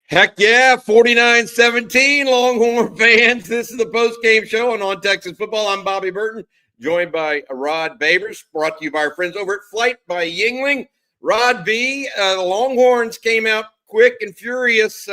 Heck yeah, 49-17, Longhorn fans. This is the post-game show on Texas Football. I'm Bobby Burton, joined by Rod Babers, brought to you by our friends over at Flight by Yingling. Rod B, the Longhorns came out quick and furious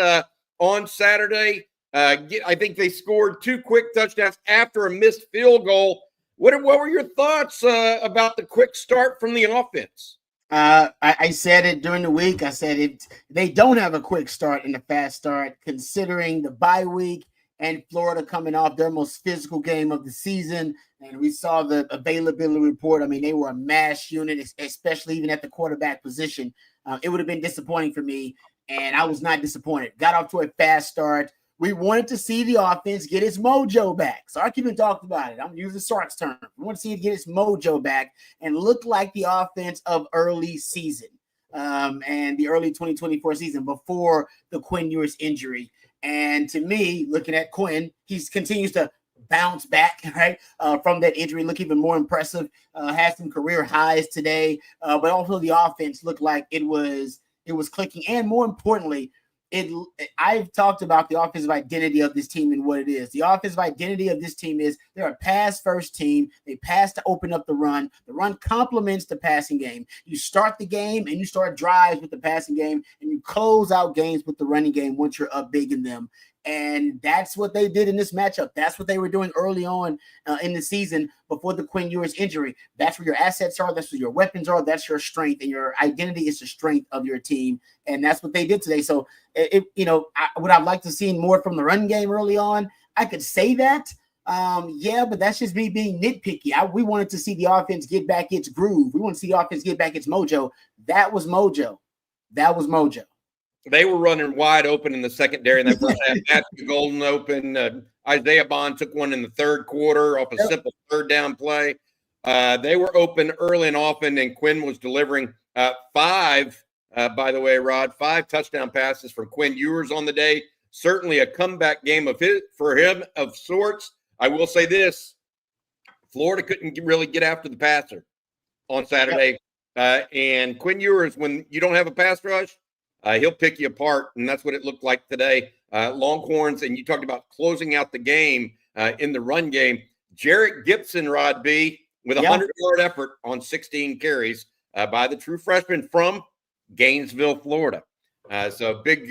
on Saturday. I think they scored 2 quick touchdowns after a missed field goal. What were your thoughts about the quick start from the offense? I said it during the week. I said they don't have a quick start and a fast start, considering the bye week and Florida coming off their most physical game of the season. And we saw the availability report. I mean, they were a mash unit, especially even at the quarterback position. It would have been disappointing for me, and I was not disappointed. Got off to a fast start. We wanted to see the offense get its mojo back. Sark even talked about it. I'm using Sark's term. We want to see it get its mojo back and look like the offense of early season and the early 2024 season before the Quinn Ewers injury. And to me, looking at Quinn, he continues to bounce back, right, from that injury, look even more impressive, had some career highs today, but also the offense looked like it was clicking. And more importantly, I've talked about the offensive identity of this team and what it is. The offensive identity of this team is they're a pass-first team. They pass to open up the run. The run complements the passing game. You start the game and you start drives with the passing game, and you close out games with the running game once you're up big in them. And that's what they did in this matchup. That's what they were doing early on in the season before the Quinn Ewers injury. That's where your assets are. That's where your weapons are. That's your strength. And your identity is the strength of your team. And that's what they did today. So, would I like to see more from the run game early on? I could say that. But that's just me being nitpicky. We wanted to see the offense get back its groove. We want to see the offense get back its mojo. That was mojo. They were running wide open in the secondary in that first half. Matthew Golden open. Isaiah Bond took one in the third quarter off a simple third down play. They were open early and often, and Quinn was delivering 5, by the way, Rod, 5 touchdown passes from Quinn Ewers on the day. Certainly a comeback game for him of sorts. I will say this, Florida couldn't really get after the passer on Saturday. And Quinn Ewers, when you don't have a pass rush, he'll pick you apart, and that's what it looked like today. Longhorns, and you talked about closing out the game in the run game. Jarrett Gibson, Rod B, with a 100-yard effort on 16 carries by the true freshman from Gainesville, Florida. So big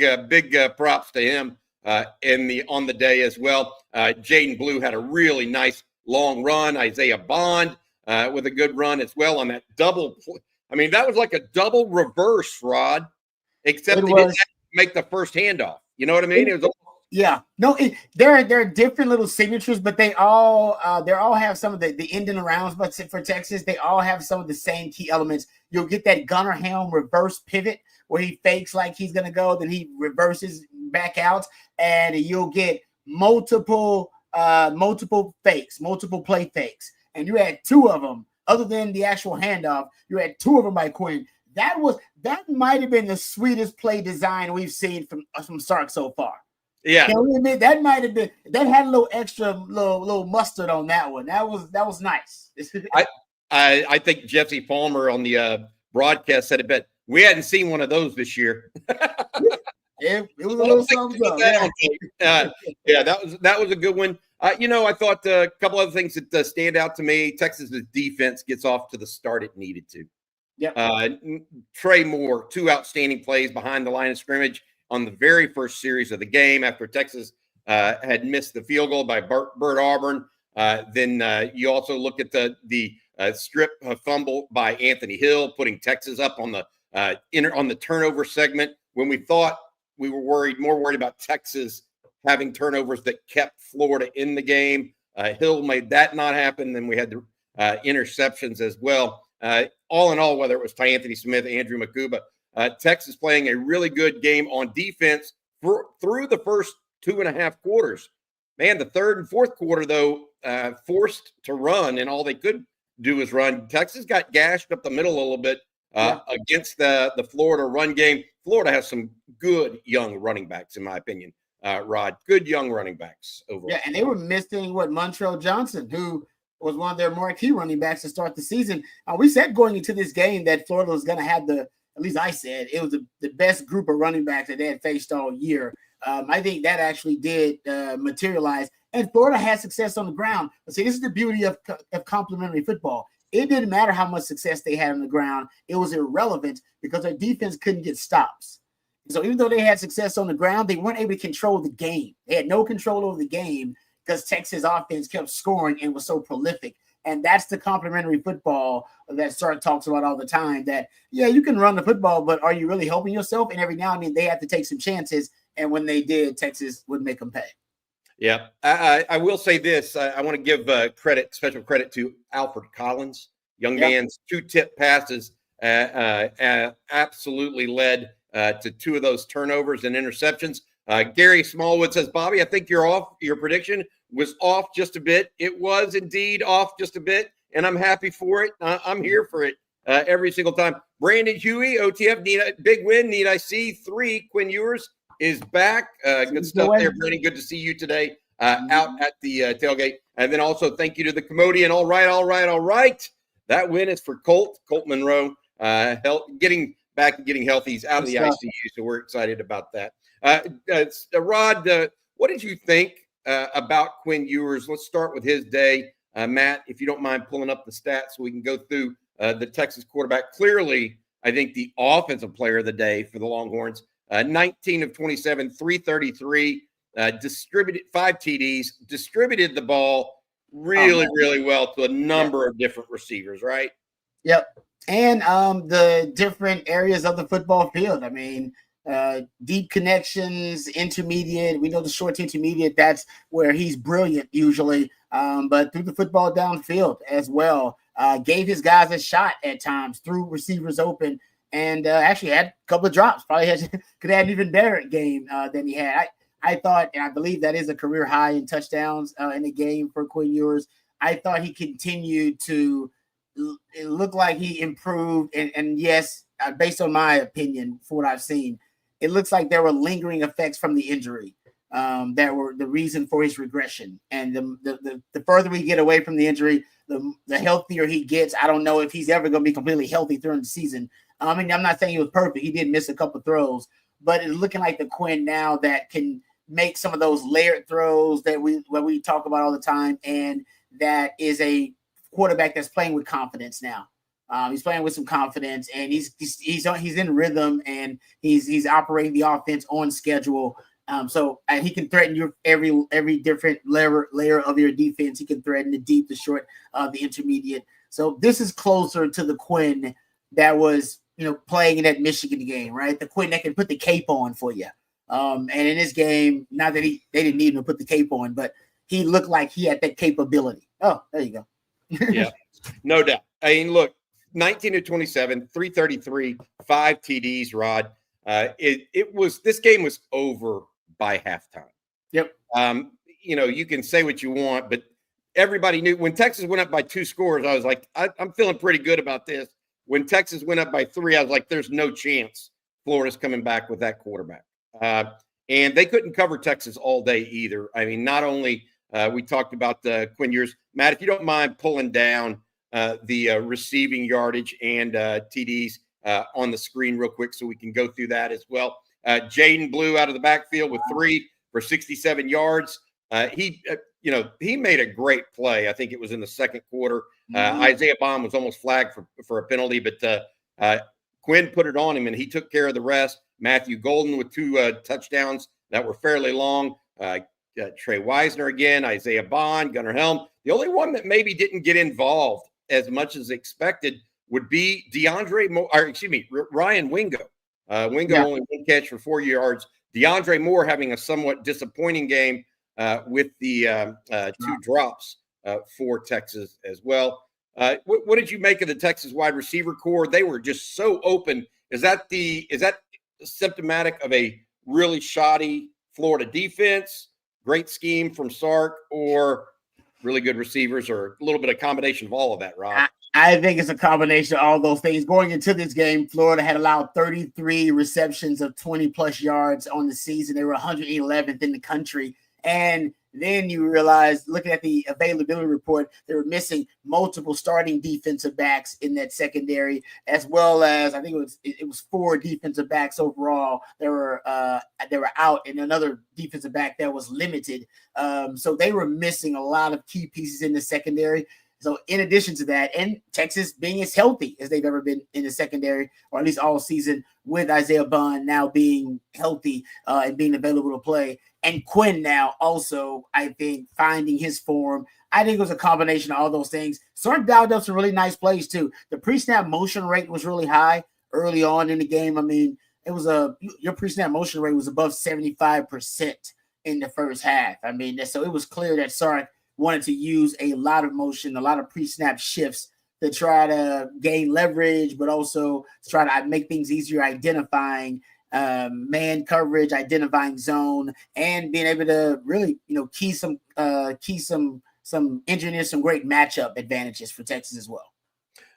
props to him on the day as well. Jaden Blue had a really nice long run. Isaiah Bond with a good run as well on that double. I mean, that was like a double reverse, Rod. Except they didn't have to make the first handoff. You know what I mean? There are different little signatures, but they all have some of the end and arounds. But for Texas, they all have some of the same key elements. You'll get that Gunnar Helm reverse pivot where he fakes like he's gonna go, then he reverses back out, and you'll get multiple fakes, multiple play fakes, and you had 2 of them. Other than the actual handoff, you had 2 of them by Quinn. That might have been the sweetest play design we've seen from Sark so far. Yeah, can we admit that might have been, that had a little extra little mustard on that one. That was nice. I think Jesse Palmer on the broadcast said it best. We hadn't seen one of those this year. It was a little something up. That was a good one. I thought a couple other things that stand out to me. Texas's defense gets off to the start it needed to. Trey Moore, 2 outstanding plays behind the line of scrimmage on the very first series of the game after Texas had missed the field goal by Bert Auburn. Then you also look at the strip fumble by Anthony Hill, putting Texas up on the turnover segment when we thought we were more worried about Texas having turnovers that kept Florida in the game. Hill made that not happen. Then we had the interceptions as well. All in all, whether it was Anthony Smith, Andrew Makuba, Texas playing a really good game on defense through the first 2.5 quarters. Man, the third and fourth quarter, though, forced to run, and all they could do was run. Texas got gashed up the middle a little bit against the Florida run game. Florida has some good young running backs, in my opinion, Rod. Good young running backs overall. Yeah, and they were missing Montrell Johnson, who was one of their marquee running backs to start the season. We said going into this game that Florida was going to have the at least I said, it was the best group of running backs that they had faced all year. I think that actually did materialize. And Florida had success on the ground. But see, this is the beauty of complementary football. It didn't matter how much success they had on the ground. It was irrelevant because their defense couldn't get stops. So even though they had success on the ground, they weren't able to control the game. They had no control over the game because Texas offense kept scoring and was so prolific. And that's the complementary football that Sark talks about all the time, that, yeah, you can run the football, but are you really helping yourself? And every now and then they have to take some chances. And when they did, Texas would make them pay. Yeah, I will say this. I want to give special credit to Alfred Collins. Young man's 2 tip passes absolutely led to 2 of those turnovers and interceptions. Gary Smallwood says, Bobby, I think you're off. Your prediction was off just a bit. It was indeed off just a bit, and I'm happy for it. I'm here for it every single time. Brandon Huey, OTF, big win. Need I see 3? Quinn Ewers is back. Good stuff there, Brandon. Good to see you today out at the tailgate. And then also thank you to the Commodian. All right. That win is for Colt Monroe, getting back and getting healthy. He's out of the ICU, so we're excited about that. Rod, what did you think about Quinn Ewers? Let's start with his day. Matt, if you don't mind pulling up the stats so we can go through the Texas quarterback. Clearly, I think the offensive player of the day for the Longhorns. 19 of 27, 333, distributed 5 TDs, distributed the ball really well to a number of different receivers, right? Yep. And the different areas of the football field. I mean, deep connections, intermediate. We know the short to intermediate, that's where he's brilliant usually. But through the football downfield as well. Gave his guys a shot at times, threw receivers open. And actually had a couple of drops. Probably could have an even better game than he had. I thought, and I believe that is a career high in touchdowns in the game for Quinn Ewers. I thought he continued to look like he improved. And yes, based on my opinion, for what I've seen, it looks like there were lingering effects from the injury that were the reason for his regression. And the further we get away from the injury, the healthier he gets. I don't know if he's ever going to be completely healthy during the season. I mean, I'm not saying he was perfect. He did miss a couple of throws, but it's looking like the Quinn now that can make some of those layered throws that we talk about all the time, and that is a quarterback that's playing with confidence now. He's playing with some confidence, and he's in rhythm, and he's operating the offense on schedule. So he can threaten your every different layer of your defense. He can threaten the deep, the short, the intermediate. So this is closer to the Quinn that was, playing in that Michigan game, right? The Quinn that can put the cape on for you. And in this game, not that they didn't need him to put the cape on, but he looked like he had that capability. Oh, there you go. Yeah, no doubt. I mean, look, 19 to 27, 333, 5 TDs, Rod. This game was over by halftime. Yep. You can say what you want, but everybody knew when Texas went up by 2 scores, I was like, I'm feeling pretty good about this. When Texas went up by 3, I was like, there's no chance Florida's coming back with that quarterback. And they couldn't cover Texas all day either. I mean, not only we talked about Quinn Ewers. Matt, if you don't mind pulling down the receiving yardage and TDs on the screen real quick so we can go through that as well. Jaden Blue out of the backfield with 3 for 67 yards. He made a great play. I think it was in the second quarter. Isaiah Bond was almost flagged for a penalty, but Quinn put it on him, and he took care of the rest. Matthew Golden with 2 touchdowns that were fairly long. Trey Wisner again, Isaiah Bond, Gunnar Helm. The only one that maybe didn't get involved as much as expected would be Ryan Wingo. Only 1 catch for 4 yards. DeAndre Moore having a somewhat disappointing game with the 2 drops for Texas as well. What did you make of the Texas wide receiver core? They were just so open. Is that symptomatic of a really shoddy Florida defense, great scheme from Sark, or really good receivers, or a little bit of combination of all of that, Rob? I think it's a combination of all those things. Going into this game, Florida had allowed 33 receptions of 20-plus yards on the season. They were 111th in the country. And then you realize, looking at the availability report, they were missing multiple starting defensive backs in that secondary, as well as I think it was 4 defensive backs overall. They were out, and another defensive back that was limited. So they were missing a lot of key pieces in the secondary. So in addition to that, and Texas being as healthy as they've ever been in the secondary, or at least all season, with Isaiah Bond now being healthy and being available to play, and Quinn now also, I think, finding his form. I think it was a combination of all those things. Sark dialed up some really nice plays too. The pre-snap motion rate was really high early on in the game. I mean, it was your pre-snap motion rate was above 75% in the first half. I mean, so it was clear that Sark wanted to use a lot of motion, a lot of pre-snap shifts to try to gain leverage, but also to try to make things easier identifying man coverage, identifying zone, and being able to really, key some engineer some great matchup advantages for Texas as well.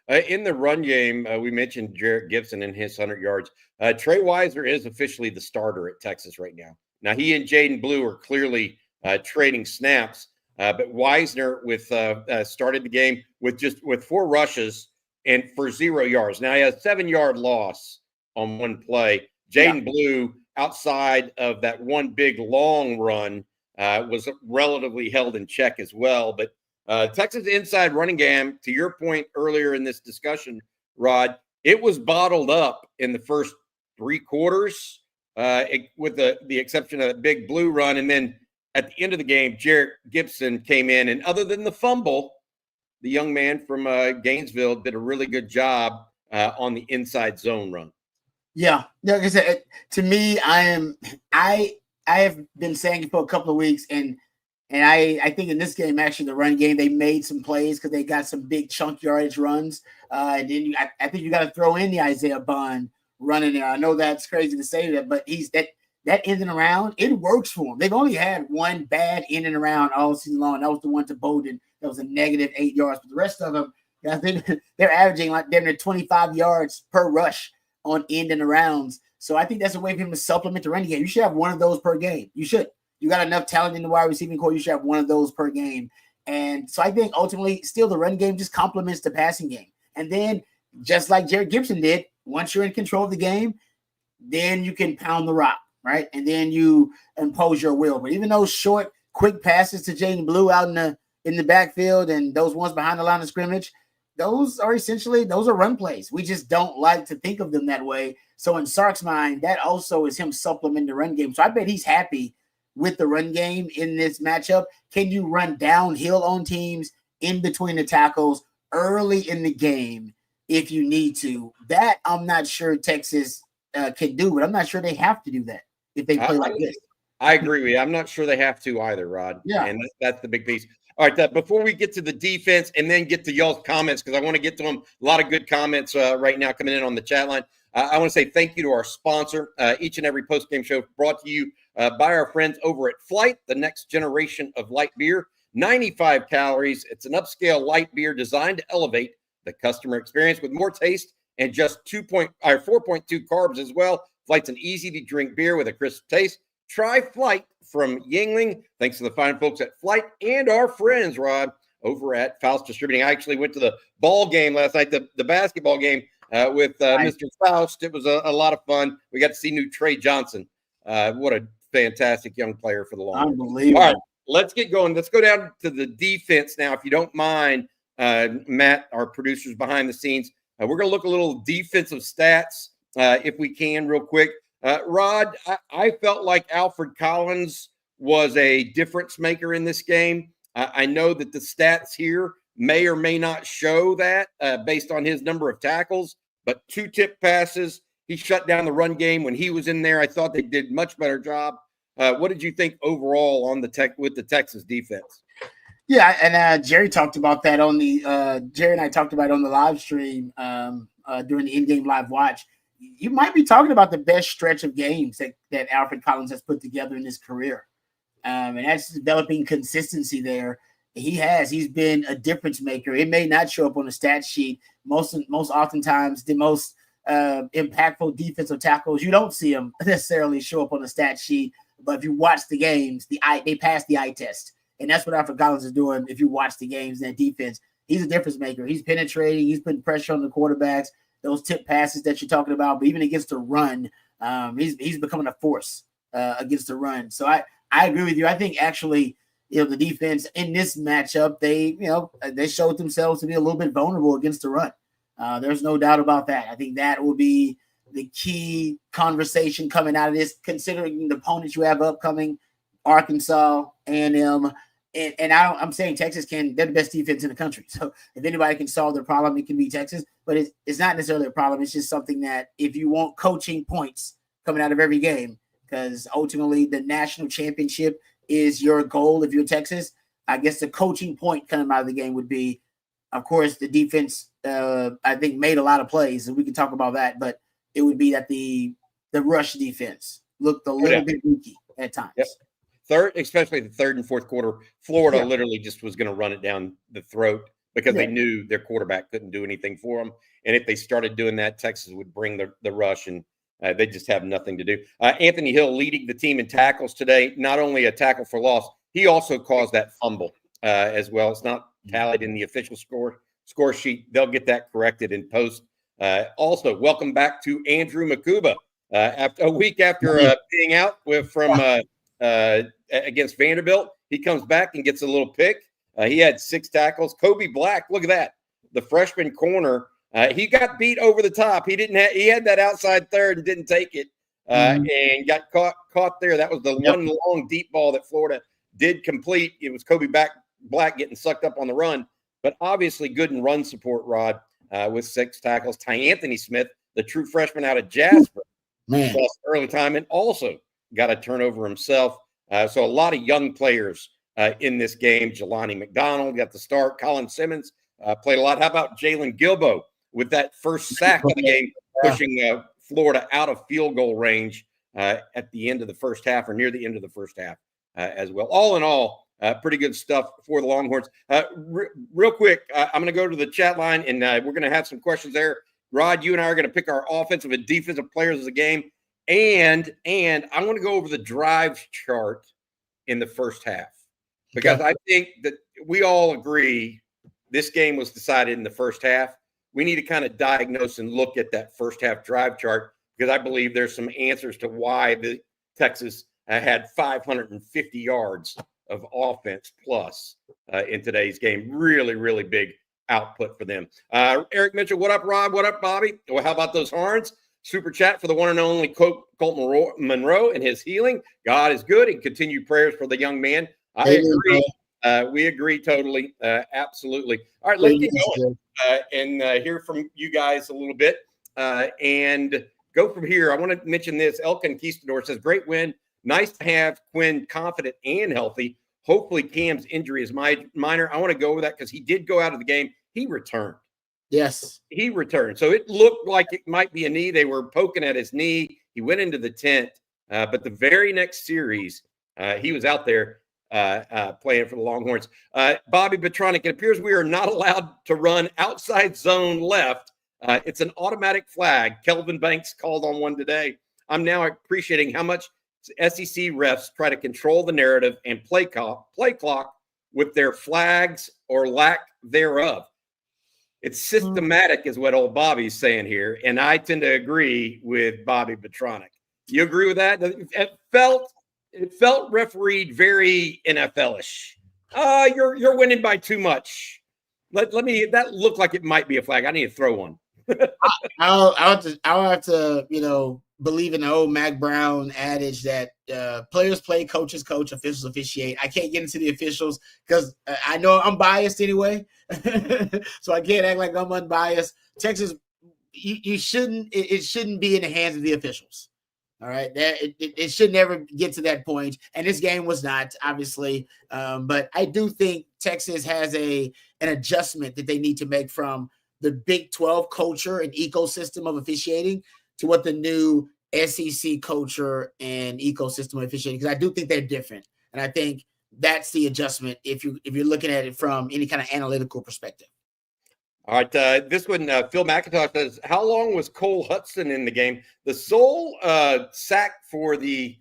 In the run game, we mentioned Jarrett Gibson and his 100 yards. Trey Weiser is officially the starter at Texas right now. Now, he and Jaden Blue are clearly trading snaps. But Weisner started the game with 4 rushes and for 0 yards. Now he has a 7-yard loss on one play. Jaden Blue, outside of that one big long run, was relatively held in check as well. But Texas inside running game, to your point earlier in this discussion, Rod, it was bottled up in the first 3 quarters, with the exception of that big Blue run, and then at the end of the game, Jarrett Gibson came in, and other than the fumble, the young man from Gainesville did a really good job on the inside zone run. Yeah, like I said, to me, I have been saying it for a couple of weeks, and I think in this game, actually, the run game, they made some plays because they got some big chunk yardage runs, and then I think you got to throw in the Isaiah Bond run in there. I know that's crazy to say that, but he's that in and around, it works for them. They've only had one bad in and around all season long. That was the one to Bowden. That was a negative 8 yards. But the rest of them, I think they're averaging like damn near 25 yards per rush on end and arounds. So I think that's a way for him to supplement the running game. You should have one of those per game. You should. You got enough talent in the wide receiving core. You should have one of those per game. And so I think ultimately still the run game just complements the passing game. And then just like Jarrett Gibson did, once you're in control of the game, then you can pound the rock. Right. And then you impose your will. But even those short, quick passes to Jaden Blue out in the backfield and those ones behind the line of scrimmage, those are run plays. We just don't like to think of them that way. So in Sark's mind, that also is him supplementing the run game. So I bet he's happy with the run game in this matchup. Can you run downhill on teams in between the tackles early in the game if you need to? That I'm not sure Texas can do, but I'm not sure they have to do that if they play like this. I agree with you. I'm not sure they have to either, Rod. Yeah. And that's the big piece. All right, before we get to the defense and then get to y'all's comments, because I want to get to them, a lot of good comments right now coming in on the chat line. I want to say thank you to our sponsor. Each and every postgame show brought to you by our friends over at Flight, the next generation of light beer. 95 calories. It's an upscale light beer designed to elevate the customer experience with more taste and just 4.2 carbs as well. Flight's an easy-to-drink beer with a crisp taste. Try Flight from Yingling. Thanks to the fine folks at Flight and our friends, Rod, over at Faust Distributing. I actually went to the ball game last night, the basketball game with Mr. Faust. It was a lot of fun. We got to see new Trey Johnson. What a fantastic young player for the Longhorns. Unbelievable. All right, let's get going. Let's go down to the defense now, if you don't mind, Matt, our producers behind the scenes. We're going to look a little defensive stats if we can real quick. Rod, I felt like Alfred Collins was a difference maker in this game. I know that the stats here may or may not show that based on his number of tackles, but 2 tip passes. He shut down the run game when he was in there. I thought they did much better job. What did you think overall on with the Texas defense? Yeah, and Jerry talked about that on the Jerry and I talked about it on the live stream during the in-game live watch. You might be talking about the best stretch of games that Alfred Collins has put together in his career. And that's developing consistency there. He's been a difference maker. It may not show up on the stat sheet. Most oftentimes, the most impactful defensive tackles, you don't see them necessarily show up on the stat sheet, But if you watch the games, they pass the eye test. And that's what Alfred Collins is doing. If you watch the games, that defense, he's a difference maker. He's penetrating. He's putting pressure on the quarterbacks, those tip passes that you're talking about. But even against the run, he's becoming a force against the run. So I agree with you. I think actually, the defense in this matchup, they showed themselves to be a little bit vulnerable against the run. There's no doubt about that. I think that will be the key conversation coming out of this, considering the opponents you have upcoming, Arkansas, A&M, and I'm saying Texas they're the best defense in the country. So if anybody can solve their problem, it can be Texas. But it's not necessarily a problem. It's just something that if you want coaching points coming out of every game, because ultimately the national championship is your goal if you're Texas, I guess the coaching point coming out of the game would be, of course, the defense, I think, made a lot of plays, and we can talk about that, but it would be that the rush defense looked a little bit leaky at times. Yep. Especially the third and fourth quarter, Florida literally just was going to run it down the throat because they knew their quarterback couldn't do anything for them. And if they started doing that, Texas would bring the rush, and they just have nothing to do. Anthony Hill leading the team in tackles today, not only a tackle for loss, he also caused that fumble as well. It's not tallied in the official score sheet. They'll get that corrected in post. Also, welcome back to Andrew Makuba. After a week after being out against Vanderbilt, he comes back and gets a little pick. He had 6 tackles. Kobe Black, look at that, the freshman corner. He got beat over the top. He had that outside third and didn't take it, and got caught there. That was the one long deep ball that Florida did complete. It was Kobe Black getting sucked up on the run, but obviously good in run support, Rod, with 6 tackles. Anthony Smith, the true freshman out of Jasper, lost early time and also got a turnover himself. So a lot of young players in this game. Jelani McDonald got the start. Colin Simmons played a lot. How about Jalen Gilbo with that first sack of the game, pushing Florida out of field goal range at the end of the first half, or near the end of the first half as well. All in all, pretty good stuff for the Longhorns. Real quick, I'm going to go to the chat line, and we're going to have some questions there. Rod, you and I are going to pick our offensive and defensive players of the game, and I want to go over the drive chart in the first half, because I think that we all agree this game was decided in the first half. We need to kind of diagnose and look at that first half drive chart, because I believe there's some answers to why the Texas had 550 yards of offense plus in today's game. Really, really big output for them. Eric Mitchell, what up, Rob? What up, Bobby? Well, how about those horns? Super chat for the one and only Colt Monroe and his healing. God is good, and continued prayers for the young man. I agree. We agree totally. Absolutely. All right, let's get going and hear from you guys a little bit and go from here. I want to mention this. El Conquistador says, great win. Nice to have Quinn confident and healthy. Hopefully Cam's injury is minor. I want to go over that because he did go out of the game. He returned. Yes. He returned. So it looked like it might be a knee. They were poking at his knee. He went into the tent. But the very next series, he was out there playing for the Longhorns. Bobby Petronic, it appears we are not allowed to run outside zone left. It's an automatic flag. Kelvin Banks called on one today. I'm now appreciating how much SEC refs try to control the narrative and play clock with their flags or lack thereof. It's systematic, is what old Bobby's saying here, and I tend to agree with Bobby Petronic. You agree with that? It felt refereed very NFL-ish. You're winning by too much. Let me. That looked like it might be a flag. I need to throw one. I'll have to believe in the old Mac Brown adage that players play, coaches coach, officials officiate. I can't get into the officials because I know I'm biased anyway, so I can't act like I'm unbiased. Texas, you shouldn't. It shouldn't be in the hands of the officials. All right, it should never get to that point, and this game was not, obviously. But I do think Texas has an adjustment that they need to make from the Big 12 culture and ecosystem of officiating to what the new SEC culture and ecosystem of officiating, because I do think they're different, and I think that's the adjustment if you're looking at it from any kind of analytical perspective. All right, this one, Phil McIntosh says, how long was Cole Hudson in the game? The sole sack for the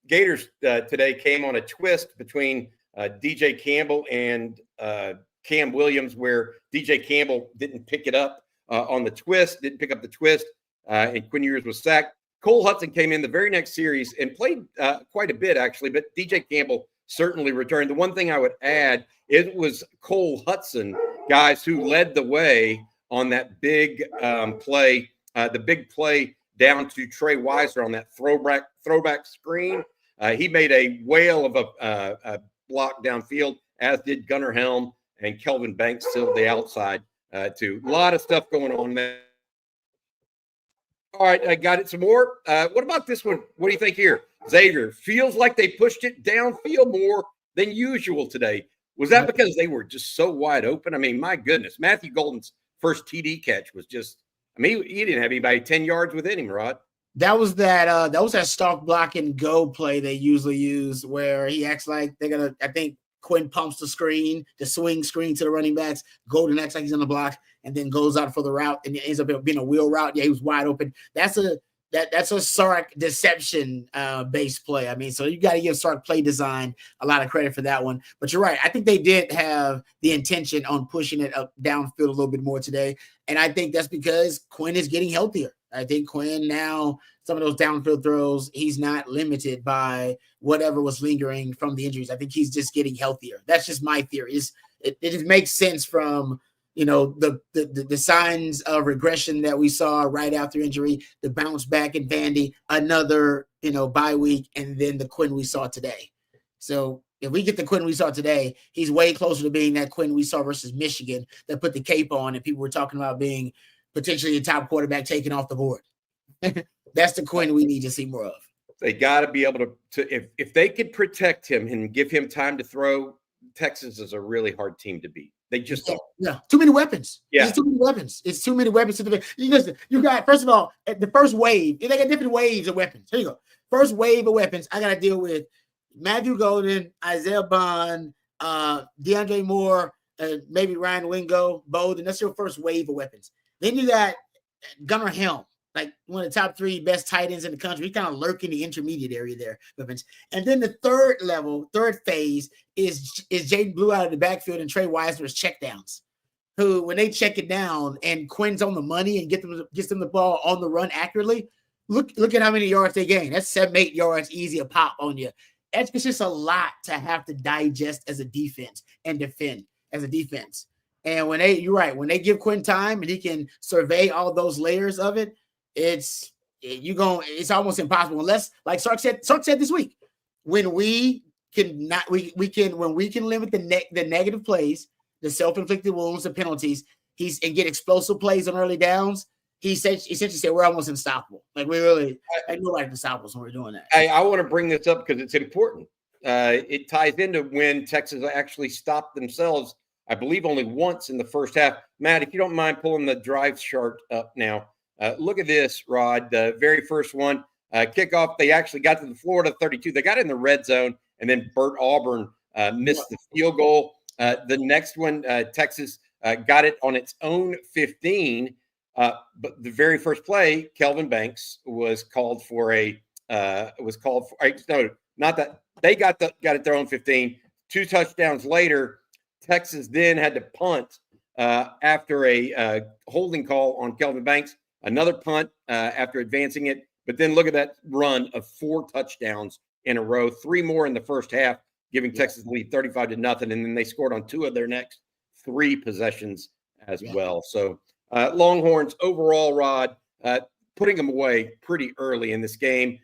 Gators today came on a twist between DJ Campbell and Cam Williams, where DJ Campbell didn't pick it up on the twist, didn't pick up the twist, and Quinn Ewers was sacked. Cole Hudson came in the very next series and played quite a bit, actually, but DJ Campbell certainly returned. The one thing I would add, it was Cole Hudson, guys, who led the way on that big play, the big play down to Trey Weiser on that throwback screen. He made a whale of a block downfield, as did Gunnar Helm, and Kelvin Banks still the outside too. A lot of stuff going on there. All right, I got it some more. What about this one? What do you think here? Xavier, feels like they pushed it downfield more than usual today. Was that because they were just so wide open? I mean, my goodness, Matthew Golden's first TD catch was just, I mean, he didn't have anybody 10 yards within him, Rod. That was that stalk block and go play they usually use, where he acts like they're gonna, I think Quinn pumps the screen, the swing screen to the running backs. Golden acts like he's on the block and then goes out for the route, and it ends up being a wheel route. Yeah, he was wide open. That's a Sark deception based play. I mean, so you got to give Sark play design a lot of credit for that one. But you're right. I think they did have the intention on pushing it up downfield a little bit more today. And I think that's because Quinn is getting healthier. I think Quinn now, some of those downfield throws, he's not limited by whatever was lingering from the injuries. I think he's just getting healthier. That's just my theory. It just makes sense from, you know, the signs of regression that we saw right after injury, the bounce back in Vandy, another, you know, bye week, and then the Quinn we saw today. So if we get the Quinn we saw today, he's way closer to being that Quinn we saw versus Michigan that put the cape on and people were talking about being potentially a top quarterback taken off the board. That's the Quinn we need to see more of. They got to be able to if they could protect him and give him time to throw, Texas is a really hard team to beat. They just don't. Yeah, too many weapons. Yeah, it's too many weapons. It's too many weapons to the. Listen, you got, first of all, at the first wave, they got different waves of weapons. Here you go. First wave of weapons, I got to deal with Matthew Golden, Isaiah Bond, DeAndre Moore, maybe Ryan Wingo, Bowden. That's your first wave of weapons. Then you got Gunnar Helm, like one of the top 3 best tight ends in the country. He's kind of lurking the intermediate area there. And then the third phase is Jaden Blue out of the backfield and Trey Weiser's checkdowns, who, when they check it down and Quinn's on the money and gets them the ball on the run accurately, look at how many yards they gain. That's 7-8 yards easy a pop on you. It's just a lot to have to digest as a defense and defend as a defense. And you're right, when they give Quinn time and he can survey all those layers of it, it's almost impossible unless, like Sark said this week, when we can limit the negative plays, the self-inflicted wounds, the penalties, and get explosive plays on early downs. He essentially said we're almost unstoppable. Like nobody can stop us when we're doing that. I want to bring this up because it's important. It ties into when Texas actually stopped themselves, I believe, only once in the first half. Matt, if you don't mind pulling the drive chart up now. Look at this, Rod. The very first one, kickoff, they actually got to the Florida 32. They got in the red zone, and then Burt Auburn missed the field goal. The next one, Texas got it on its own 15. But the very first play, Kelvin Banks was called for not that they got it their own 15. 2 touchdowns later, Texas then had to punt after a holding call on Kelvin Banks. Another punt after advancing it. But then look at that run of 4 touchdowns in a row, 3 more in the first half, giving Texas the lead 35-0. And then they scored on 2 of their next 3 possessions as well. So Longhorns overall, Rod, putting them away pretty early in this game.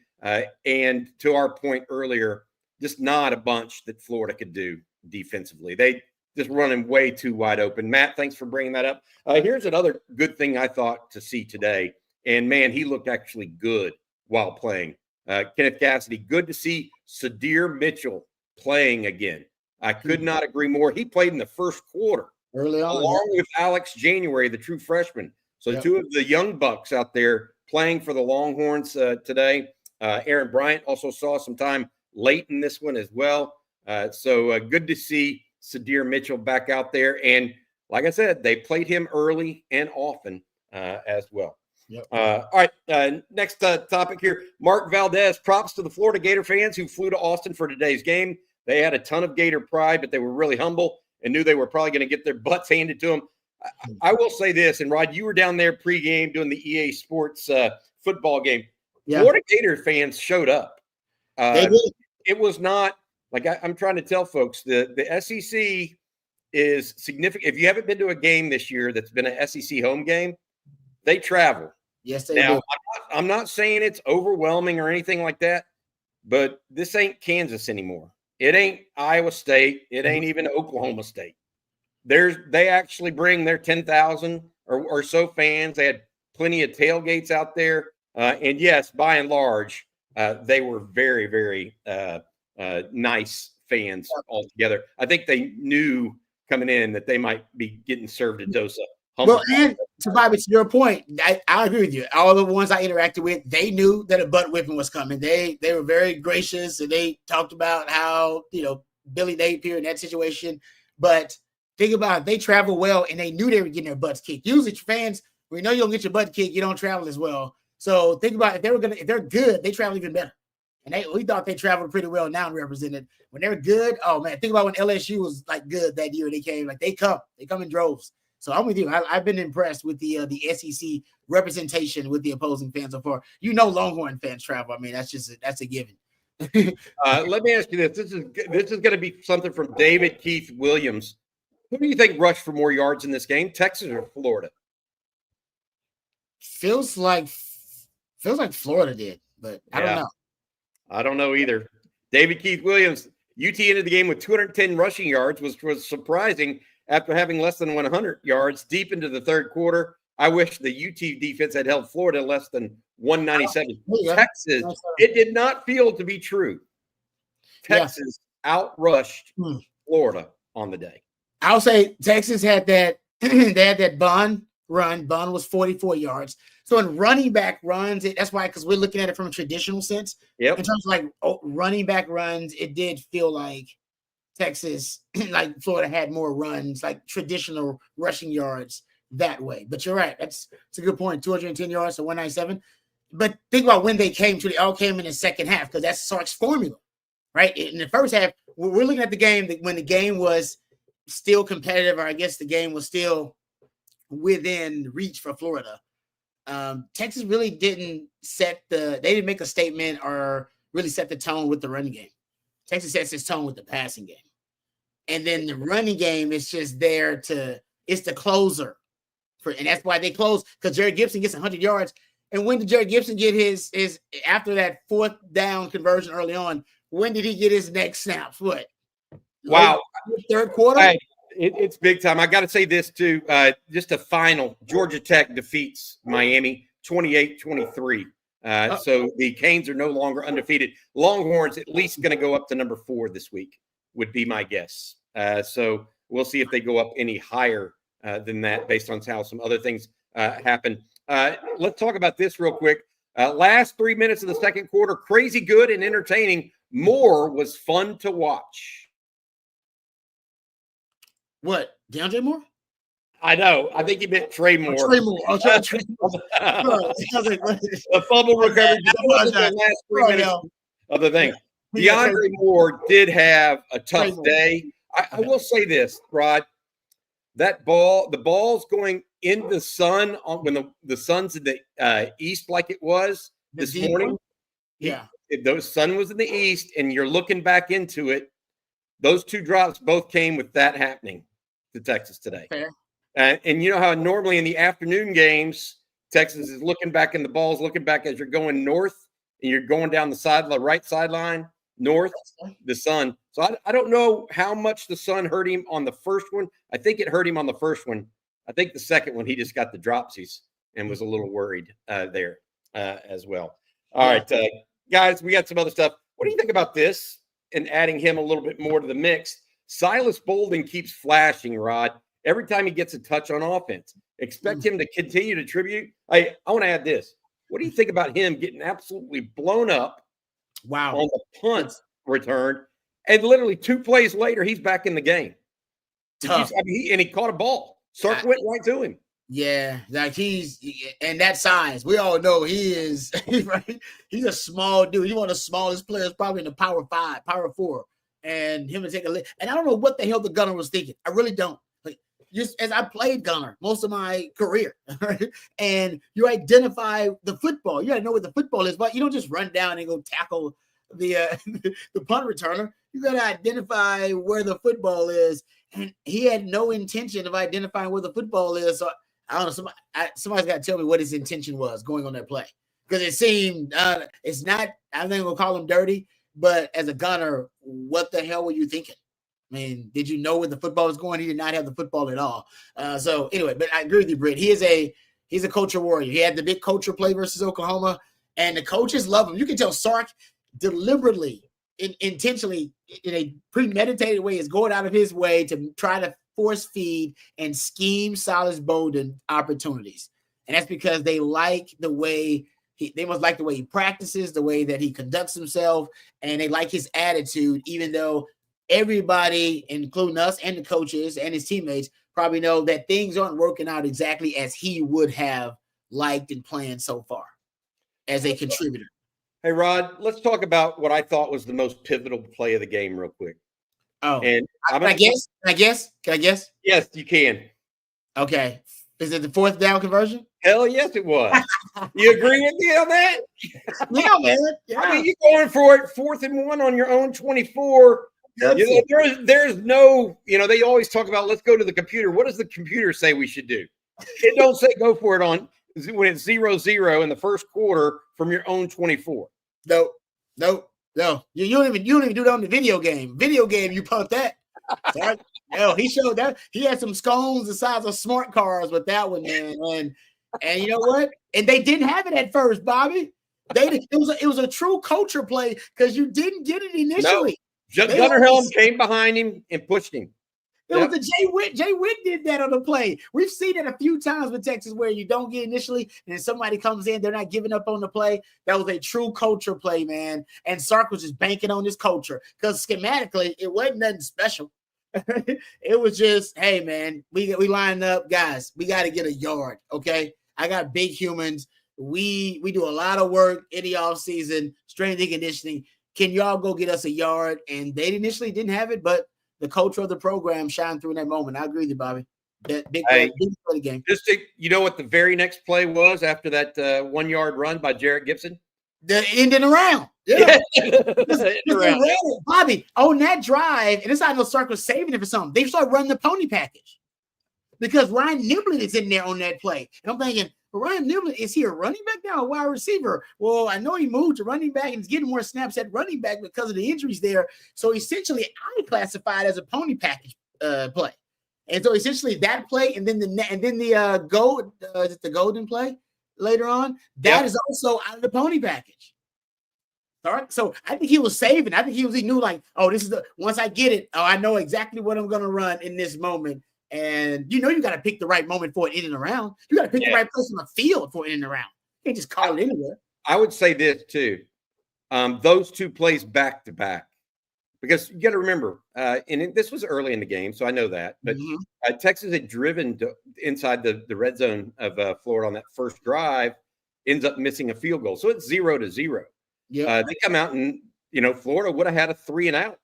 And to our point earlier, just not a bunch that Florida could do defensively. They just running way too wide open. Matt, thanks for bringing that up. Here's another good thing I thought to see today. And, man, he looked actually good while playing. Kenneth Cassidy, good to see Sadir Mitchell playing again. I could not agree more. He played in the first quarter early on, along with Alex January, the true freshman. So 2 of the young bucks out there playing for the Longhorns today. Aaron Bryant also saw some time late in this one as well. So good to see Sadir Mitchell back out there. And like I said, they played him early and often as well. Yep. All right. Next topic here. Mark Valdez, props to the Florida Gator fans who flew to Austin for today's game. They had a ton of Gator pride, but they were really humble and knew they were probably going to get their butts handed to them. I will say this, and Rod, you were down there pregame doing the EA Sports football game. Yeah. Florida Gator fans showed up. They did. It was not like I'm trying to tell folks the SEC is significant. If you haven't been to a game this year that's been an SEC home game, they travel. Yes, they do. I'm not saying it's overwhelming or anything like that, but this ain't Kansas anymore. It ain't Iowa State. It ain't even Oklahoma State. They actually bring their 10,000 or so fans. They had plenty of tailgates out there. And yes, by and large, they were very, very nice fans altogether. I think they knew coming in that they might be getting served a dose of humble. Well, and to Bobby, to your point, I agree with you. All the ones I interacted with, they knew that a butt whipping was coming. They were very gracious, and they talked about how, Billy Napier in that situation. But think about it, they travel well, and they knew they were getting their butts kicked. Usually, fans, we know you don't get your butt kicked, you don't travel as well. So think about it, if they're good, they travel even better. And we thought they traveled pretty well now and represented. When they're good, oh man, think about when LSU was like good that year. They came, they come in droves. So I'm with you. I've been impressed with the SEC representation with the opposing fans so far. Longhorn fans travel. I mean, that's a given. Let me ask you this. This is going to be something from David Keith Williams. Who do you think rushed for more yards in this game, Texas or Florida? Feels like Florida did, but I don't know. I don't know either. David Keith Williams, UT ended the game with 210 rushing yards, which was surprising after having less than 100 yards deep into the third quarter. I wish the UT defense had held Florida less than 197. Texas, it did not feel to be true. Texas outrushed Florida on the day. I'll say Texas had that. They had that Bond run. Bond was 44 yards. So in running back runs, that's why, because we're looking at it from a traditional sense. Yep. In terms of running back runs, it did feel like Texas, like Florida had more runs, like traditional rushing yards that way. But you're right. That's a good point. 210 yards to 197. But think about when they all came in the second half, because that's Sark's formula, right? In the first half, we're looking at the game when the game was still competitive, or I guess the game was still within reach for Florida. Texas really didn't they didn't make a statement or really set the tone with the running game. Texas sets its tone with the passing game. And then the running game is just there it's the closer. And that's why they close, because Jared Gibson gets 100 yards. And when did Jared Gibson get his after that fourth down conversion early on, when did he get his next snaps? What? Wow. Third quarter? Hey, it's big time. I got to say this too. Just a final. Georgia Tech defeats Miami 28-23. So the Canes are no longer undefeated. Longhorns at least going to go up to number 4 this week, would be my guess. So we'll see if they go up any higher than that based on how some other things happen. Let's talk about this real quick. Last 3 minutes of the second quarter, crazy good and entertaining. Moore was fun to watch. What? DeAndre Moore? I know. I think he meant Trey Moore. Trey Moore. Trey Moore. The fumble recovery. The last 3 minutes of the thing. DeAndre Moore did have a tough day. I will say this, Rod. That ball, the ball's going in the sun when the sun's in the east, like it was this morning. Yeah. The sun was in the east, and you're looking back into it. Those two drops both came with that happening to Texas today. Fair. And you know how normally in the afternoon games, Texas is looking back and the ball's looking back as you're going north and you're going down the right sideline, north, the sun. So I don't know how much the sun hurt him on the first one. I think it hurt him on the first one. I think the second one, he just got the dropsies and was a little worried there as well. All right, guys, we got some other stuff. What do you think about this and adding him a little bit more to the mix? Silas Bolden keeps flashing, Rod. Every time he gets a touch on offense, expect him to continue to tribute. I want to add this. What do you think about him getting absolutely blown up on the punt return? And literally 2 plays later, he's back in the game. And he caught a ball. Sark went right to him. Yeah, like and that size. We all know he is right. He's a small dude. He's one of the smallest players, probably in the Power 5, Power 4. And him to take a lick. And I don't know what the hell the gunner was thinking. I really don't. Like, just as I played gunner most of my career, right? And you identify the football. You gotta know what the football is, but you don't just run down and go tackle the the punt returner. You gotta identify where the football is. And he had no intention of identifying where the football is. So I don't know. Somebody's got to tell me what his intention was going on that play, because it seemed it's not. I think we'll call him dirty, but as a gunner, what the hell were you thinking? I mean, did you know where the football was going? He did not have the football at all. So anyway, but I agree with you, Britt. He's a culture warrior. He had the big culture play versus Oklahoma, and the coaches love him. You can tell Sark deliberately, intentionally, in a premeditated way, is going out of his way to try to force feed and scheme Silas Bowden opportunities. And that's because they like the way they must like the way he practices, the way that he conducts himself, and they like his attitude, even though everybody, including us and the coaches and his teammates, probably know that things aren't working out exactly as he would have liked and planned so far as a contributor. Hey, Rod, let's talk about what I thought was the most pivotal play of the game real quick. Oh, and Can I guess? Yes, you can. Okay. Is it the fourth down conversion? Hell yes, it was. You agree with me on that? Yeah, man. Yeah. I mean, you're going for it 4th and 1 on your own 24. You know, there's no, they always talk about, let's go to the computer. What does the computer say we should do? It don't say go for it when it's 0-0 in the first quarter from your own 24. No. You don't even do that on the video game. Video game, you punt that. No, he showed that. He had some scones the size of smart cars with that one, man. And you know what? And they didn't have it at first, Bobby. It was a true culture play because you didn't get it initially. No. Gunnar Helm came behind him and pushed him. It was the Jay Witt. Jay Witt did that on the play. We've seen it a few times with Texas where you don't get initially, and then somebody comes in, they're not giving up on the play. That was a true culture play, man. And Sark was just banking on this culture because schematically, it wasn't nothing special. It was just, hey, man, we lined up, guys. We got to get a yard, okay? I got big humans. We do a lot of work in the offseason, strength and conditioning. Can y'all go get us a yard? And they initially didn't have it, but the culture of the program shined through in that moment. I agree with you, Bobby. That big play of the game. You know what the very next play was after that 1 yard run by Jarrett Gibson? The ending around. Yeah. Bobby, on that drive, and it's not no Sark was saving it for something. They started running the pony package because Ryan Niblett is in there on that play. And I'm thinking, Ryan Niblett, is he a running back now, a wide receiver? Well, I know he moved to running back and he's getting more snaps at running back because of the injuries there. So essentially, I classified as a pony package play. And so essentially that play, and then the golden play later on, that is also out of the pony package. All right. So I think he was saving. I think he knew like, oh, this is once I get it, I know exactly what I'm gonna run in this moment. And you got to pick the right moment for it in and around. You got to pick the right place on the field for it in and around. You can't just call it anywhere. I would say this too. Those two plays back to back. Because you got to remember, and this was early in the game, so I know that. But Texas had driven inside the red zone of Florida on that first drive, ends up missing a field goal. So it's 0-0. Yeah, they come out and, Florida would have had a 3 and out,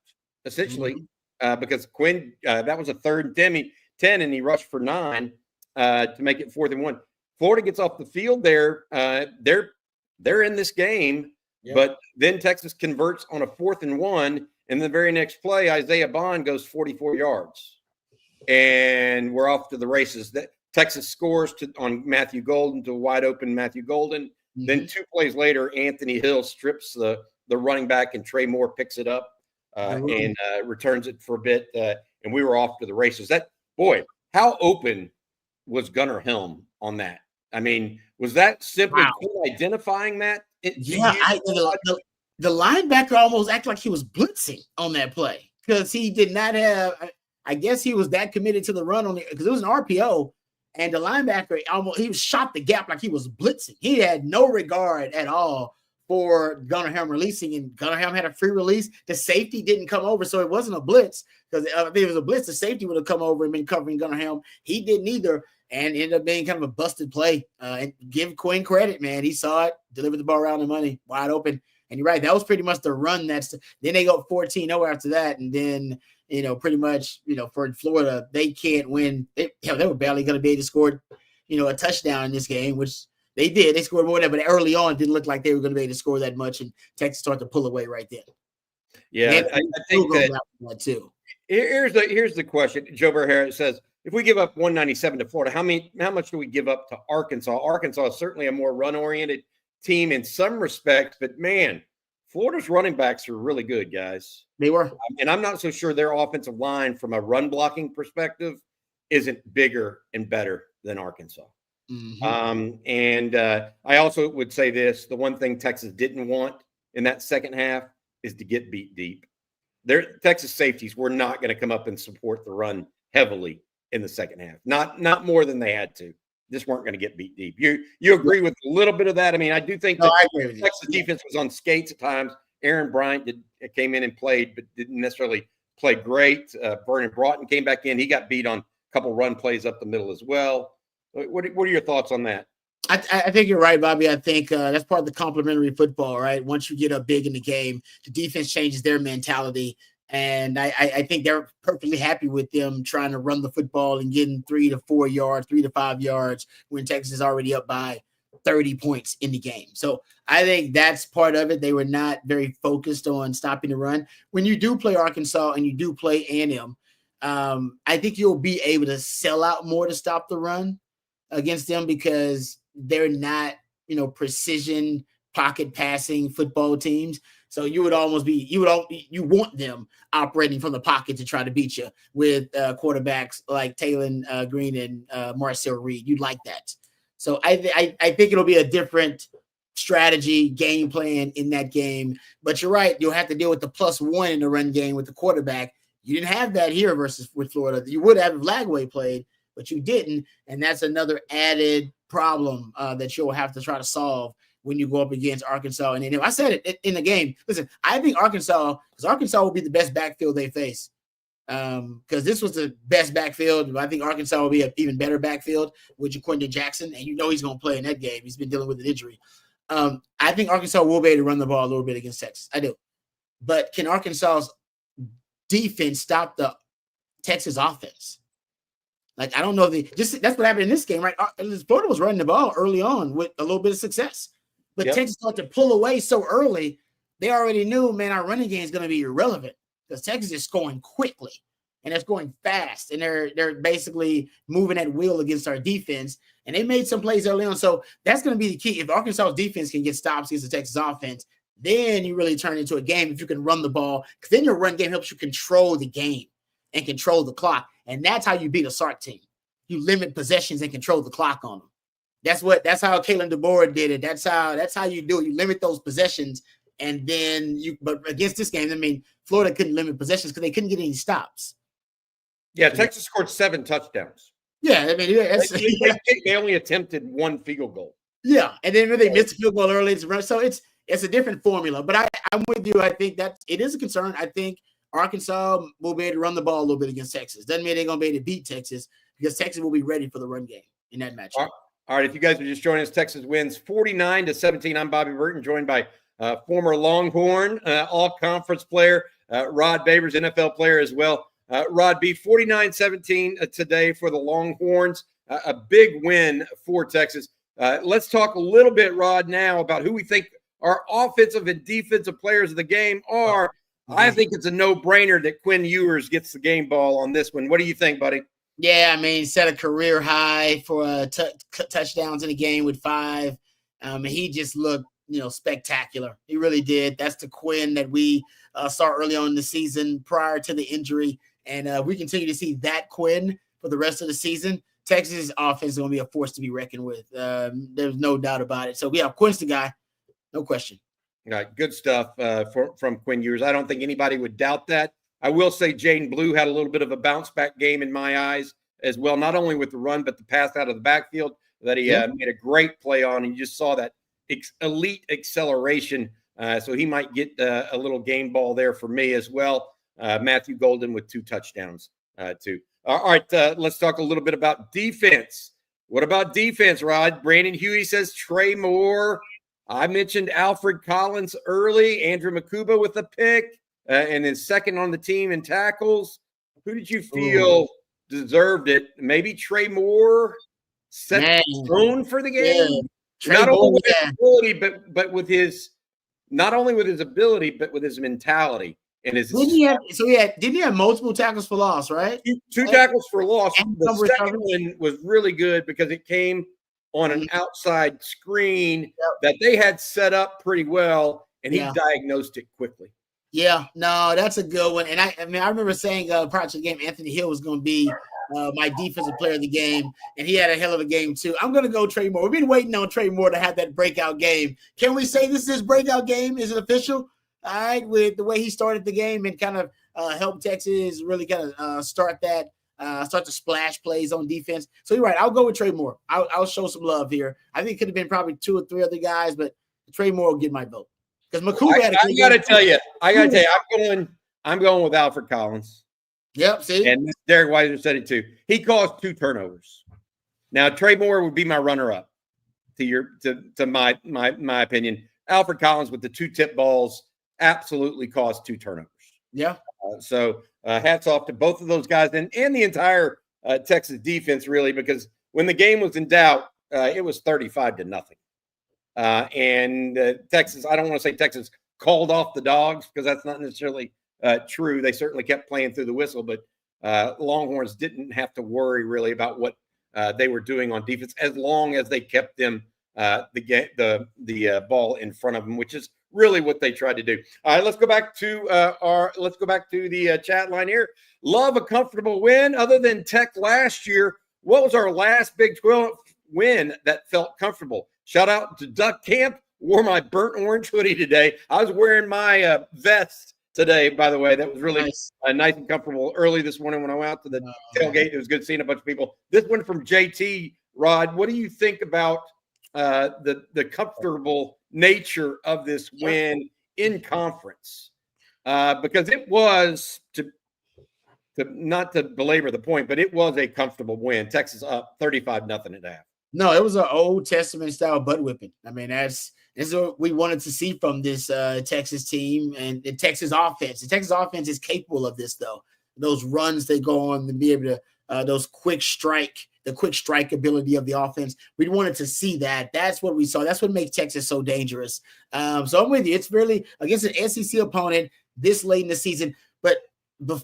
essentially, because Quinn, that was a 3rd and 10, and he rushed for 9 to make it 4th and 1. Florida gets off the field there. They're in this game, but then Texas converts on a 4th and 1. And the very next play, Isaiah Bond goes 44 yards. And we're off to the races. That Texas scores on Matthew Golden to a wide open Matthew Golden. Then 2 plays later, Anthony Hill strips the running back, and Trey Moore picks it up and returns it for a bit. And we were off to the races. How open was Gunnar Helm on that? I mean, was that simply identifying that? The linebacker almost acted like he was blitzing on that play because he did not have. I guess he was that committed to the run on it because it was an RPO, and the linebacker he shot the gap like he was blitzing. He had no regard at all for Gunnar Helm releasing, and Gunnar Helm had a free release. The safety didn't come over, so it wasn't a blitz because if it was a blitz, the safety would have come over and been covering Gunnar Helm. He didn't either, and ended up being kind of a busted play. And give Quinn credit, man. He saw it, delivered the ball around the money, wide open. And you're right, that was pretty much the run. Then they go 14-0 after that, and then pretty much for Florida, they can't win. They were barely going to be able to score a touchdown in this game, which they did. They scored more than that, but early on, it didn't look like they were going to be able to score that much, and Texas started to pull away right then. Yeah, I think that too. Here's the question. Joe Burr says, if we give up 197 to Florida, how much do we give up to Arkansas? Arkansas is certainly a more run-oriented team in some respects, but man, Florida's running backs are really good, guys. They were. And I'm not so sure their offensive line from a run blocking perspective isn't bigger and better than Arkansas. Mm-hmm. And I also would say this, the one thing Texas didn't want in that second half is to get beat deep. Their Texas safeties were not going to come up and support the run heavily in the second half. Not more than they had to. Just weren't going to get beat deep. You agree with a little bit of that? I mean, I do think I agree with you. Texas defense was on skates at times. Aaron Bryant came in and played, but didn't necessarily play great. Vernon Broughton came back in. He got beat on a couple run plays up the middle as well. What are your thoughts on that? I think you're right, Bobby. I think that's part of the complementary football, right? Once you get up big in the game, the defense changes their mentality. And I think they're perfectly happy with them trying to run the football and getting 3 to 4 yards, 3 to 5 yards when Texas is already up by 30 points in the game. So I think that's part of it. They were not very focused on stopping the run. When you do play Arkansas and you do play A&M, I think you'll be able to sell out more to stop the run against them because they're not, precision pocket passing football teams. So you would almost be, you want them operating from the pocket to try to beat you with quarterbacks like Taylon Green and Marcel Reed. You'd like that. So I think it'll be a different strategy, game plan in that game. But you're right. You'll have to deal with the +1 in the run game with the quarterback. You didn't have that here with Florida. You would have if Lagway played, but you didn't. And that's another added problem that you'll have to try to solve when you go up against Arkansas. And I said it in the game. Listen, I think Arkansas will be the best backfield they face. Because this was the best backfield. I think Arkansas will be an even better backfield with Jaquindon Jackson, and he's going to play in that game. He's been dealing with an injury. I think Arkansas will be able to run the ball a little bit against Texas. I do. But can Arkansas's defense stop the Texas offense? Like, I don't know. That's what happened in this game, right? Florida was running the ball early on with a little bit of success. But Texas started to pull away so early, they already knew, man, our running game is going to be irrelevant because Texas is scoring quickly and it's going fast. And they're basically moving at will against our defense. And they made some plays early on. So that's going to be the key. If Arkansas's defense can get stops against the Texas offense, then you really turn into a game if you can run the ball. Because then your run game helps you control the game and control the clock. And that's how you beat a Sark team. You limit possessions and control the clock on them. That's how Kalen DeBoer did it. That's how you do it. You limit those possessions, and then but against this game, I mean, Florida couldn't limit possessions because they couldn't get any stops. Yeah, Texas scored 7 touchdowns. Yeah, I mean, they only attempted 1 field goal. Yeah, and then they missed a field goal early to run. So it's a different formula. But I'm with you. I think that it is a concern. I think Arkansas will be able to run the ball a little bit against Texas. Doesn't mean they're going to be able to beat Texas because Texas will be ready for the run game in that matchup. All right, if you guys are just joining us, Texas wins 49-17. I'm Bobby Burton, joined by former Longhorn, all-conference player, Rod Babers, NFL player as well. Rod B, 49-17 today for the Longhorns, a big win for Texas. Let's talk a little bit, Rod, now about who we think our offensive and defensive players of the game are. I think it's a no-brainer that Quinn Ewers gets the game ball on this one. What do you think, buddy? Yeah, I mean, set a career high for touchdowns in a game with 5. He just looked, spectacular. He really did. That's the Quinn that we saw early on in the season prior to the injury. And we continue to see that Quinn for the rest of the season. Texas' offense is going to be a force to be reckoned with. There's no doubt about it. So, yeah, Quinn's the guy. No question. All right, good stuff from Quinn Ewers. I don't think anybody would doubt that. I will say Jaden Blue had a little bit of a bounce-back game in my eyes as well, not only with the run, but the pass out of the backfield that he made a great play on. And you just saw that elite acceleration. So he might get a little game ball there for me as well. Matthew Golden with 2 touchdowns too. All right, let's talk a little bit about defense. What about defense, Rod? Brandon Huey says Trey Moore. I mentioned Alfred Collins early. Andrew Makuba with a pick, and then second on the team in tackles. Who did you feel deserved it? Maybe Trey Moore set the tone for the game. Yeah. Not only with his ability, but with his ability, but with his mentality. And didn't he have multiple tackles for loss, right? Two tackles for loss. The second one was really good because it came on an outside screen that they had set up pretty well, and he diagnosed it quickly. Yeah, no, that's a good one. And I remember saying prior to the game, Anthony Hill was going to be my defensive player of the game, and he had a hell of a game too. I'm going to go Trey Moore. We've been waiting on Trey Moore to have that breakout game. Can we say this is his breakout game? Is it official? All right, with the way he started the game and kind of helped Texas really kind of start the splash plays on defense. So you're right. I'll go with Trey Moore. I'll show some love here. I think it could have been probably 2 or 3 other guys, but Trey Moore will get my vote. Because Makuba I got to tell you, I'm going with Alfred Collins. Yep, see? And Derek Weiser said it too. He caused 2 turnovers. Now, Trey Moore would be my runner-up to my opinion. Alfred Collins with the 2 tip balls absolutely caused 2 turnovers. Yeah. So hats off to both of those guys and the entire Texas defense, really, because when the game was in doubt, it was 35-0. And Texas, I don't want to say Texas called off the dogs because that's not necessarily true. They certainly kept playing through the whistle, but Longhorns didn't have to worry really about what they were doing on defense as long as they kept them the ball in front of them, which is really what they tried to do. All right, let's go back to the chat line here. Love a comfortable win. Other than Tech last year, what was our last Big 12 win that felt comfortable? Shout out to Duck Camp. Wore my burnt orange hoodie today. I was wearing my vest today, by the way. That was really nice and comfortable early this morning when I went out to the tailgate. It was good seeing a bunch of people. This one from JT. Rod, what do you think about the comfortable nature of this win in conference? Because it was, to not to belabor the point, but it was a comfortable win. Texas up 35-0 at half. No, it was an Old Testament style butt whipping. I mean, this is what we wanted to see from this Texas team and the Texas offense. The Texas offense is capable of this, though. Those runs they go on and be able to the quick strike ability of the offense. We wanted to see that. That's what we saw. That's what makes Texas so dangerous. So I'm with you. It's really against an SEC opponent this late in the season. But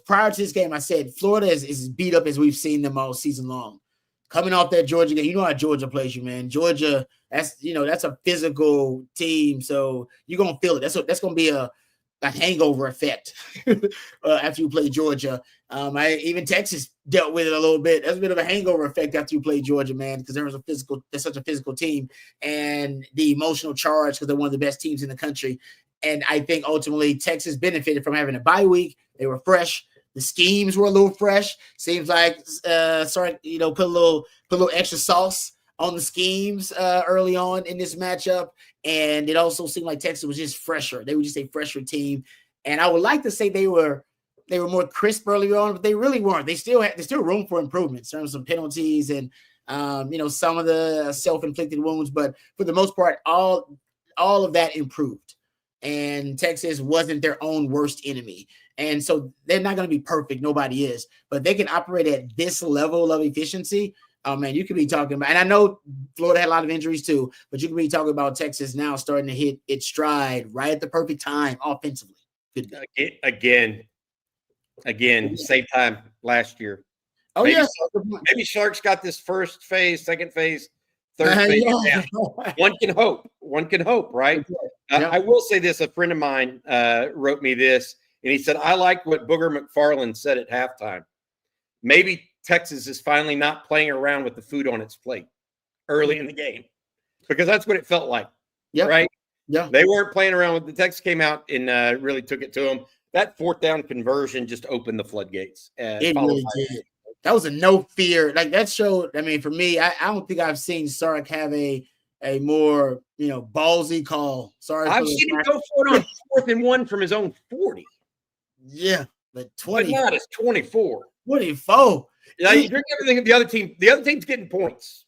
prior to this game, I said Florida is as beat up as we've seen them all season long. Coming off that Georgia game, you know how Georgia plays you, man. Georgia, that's a physical team, so you're gonna feel it. That's gonna be a hangover effect after you play Georgia. Even Texas dealt with it a little bit. That's a bit of a hangover effect after you play Georgia, man, because they're such a physical team, and the emotional charge because they're one of the best teams in the country. And I think ultimately Texas benefited from having a bye week. They were fresh. The schemes were a little fresh. Seems like put a little extra sauce on the schemes early on in this matchup. And it also seemed like Texas was just fresher. They were just a fresher team. And I would like to say they were more crisp early on, but they really weren't. There's still room for improvement in terms of penalties and some of the self-inflicted wounds. But for the most part, all of that improved. And Texas wasn't their own worst enemy. And so they're not going to be perfect. Nobody is. But they can operate at this level of efficiency. Oh, man, you could be talking about – and I know Florida had a lot of injuries too, but you could be talking about Texas now starting to hit its stride right at the perfect time offensively. Again, same time last year. Oh, Maybe Sharks got this first phase, second phase, third phase. Yeah. One can hope, right? I will say this. A friend of mine wrote me this, and he said, I like what Booger McFarland said at halftime. Maybe Texas is finally not playing around with the food on its plate early in the game, because that's what it felt like, right? Yeah. They weren't playing around with the Texas came out and really took it to them. That 4th down conversion just opened the floodgates. It really did. That was a no fear. Like that showed, I mean, for me, I don't think I've seen Sark have a more, ballsy call. I've seen him go for it on 4th and 1 from his own 40. Yeah, but 20. But not as 24. 24. Yeah, you drink everything. The other team's getting points.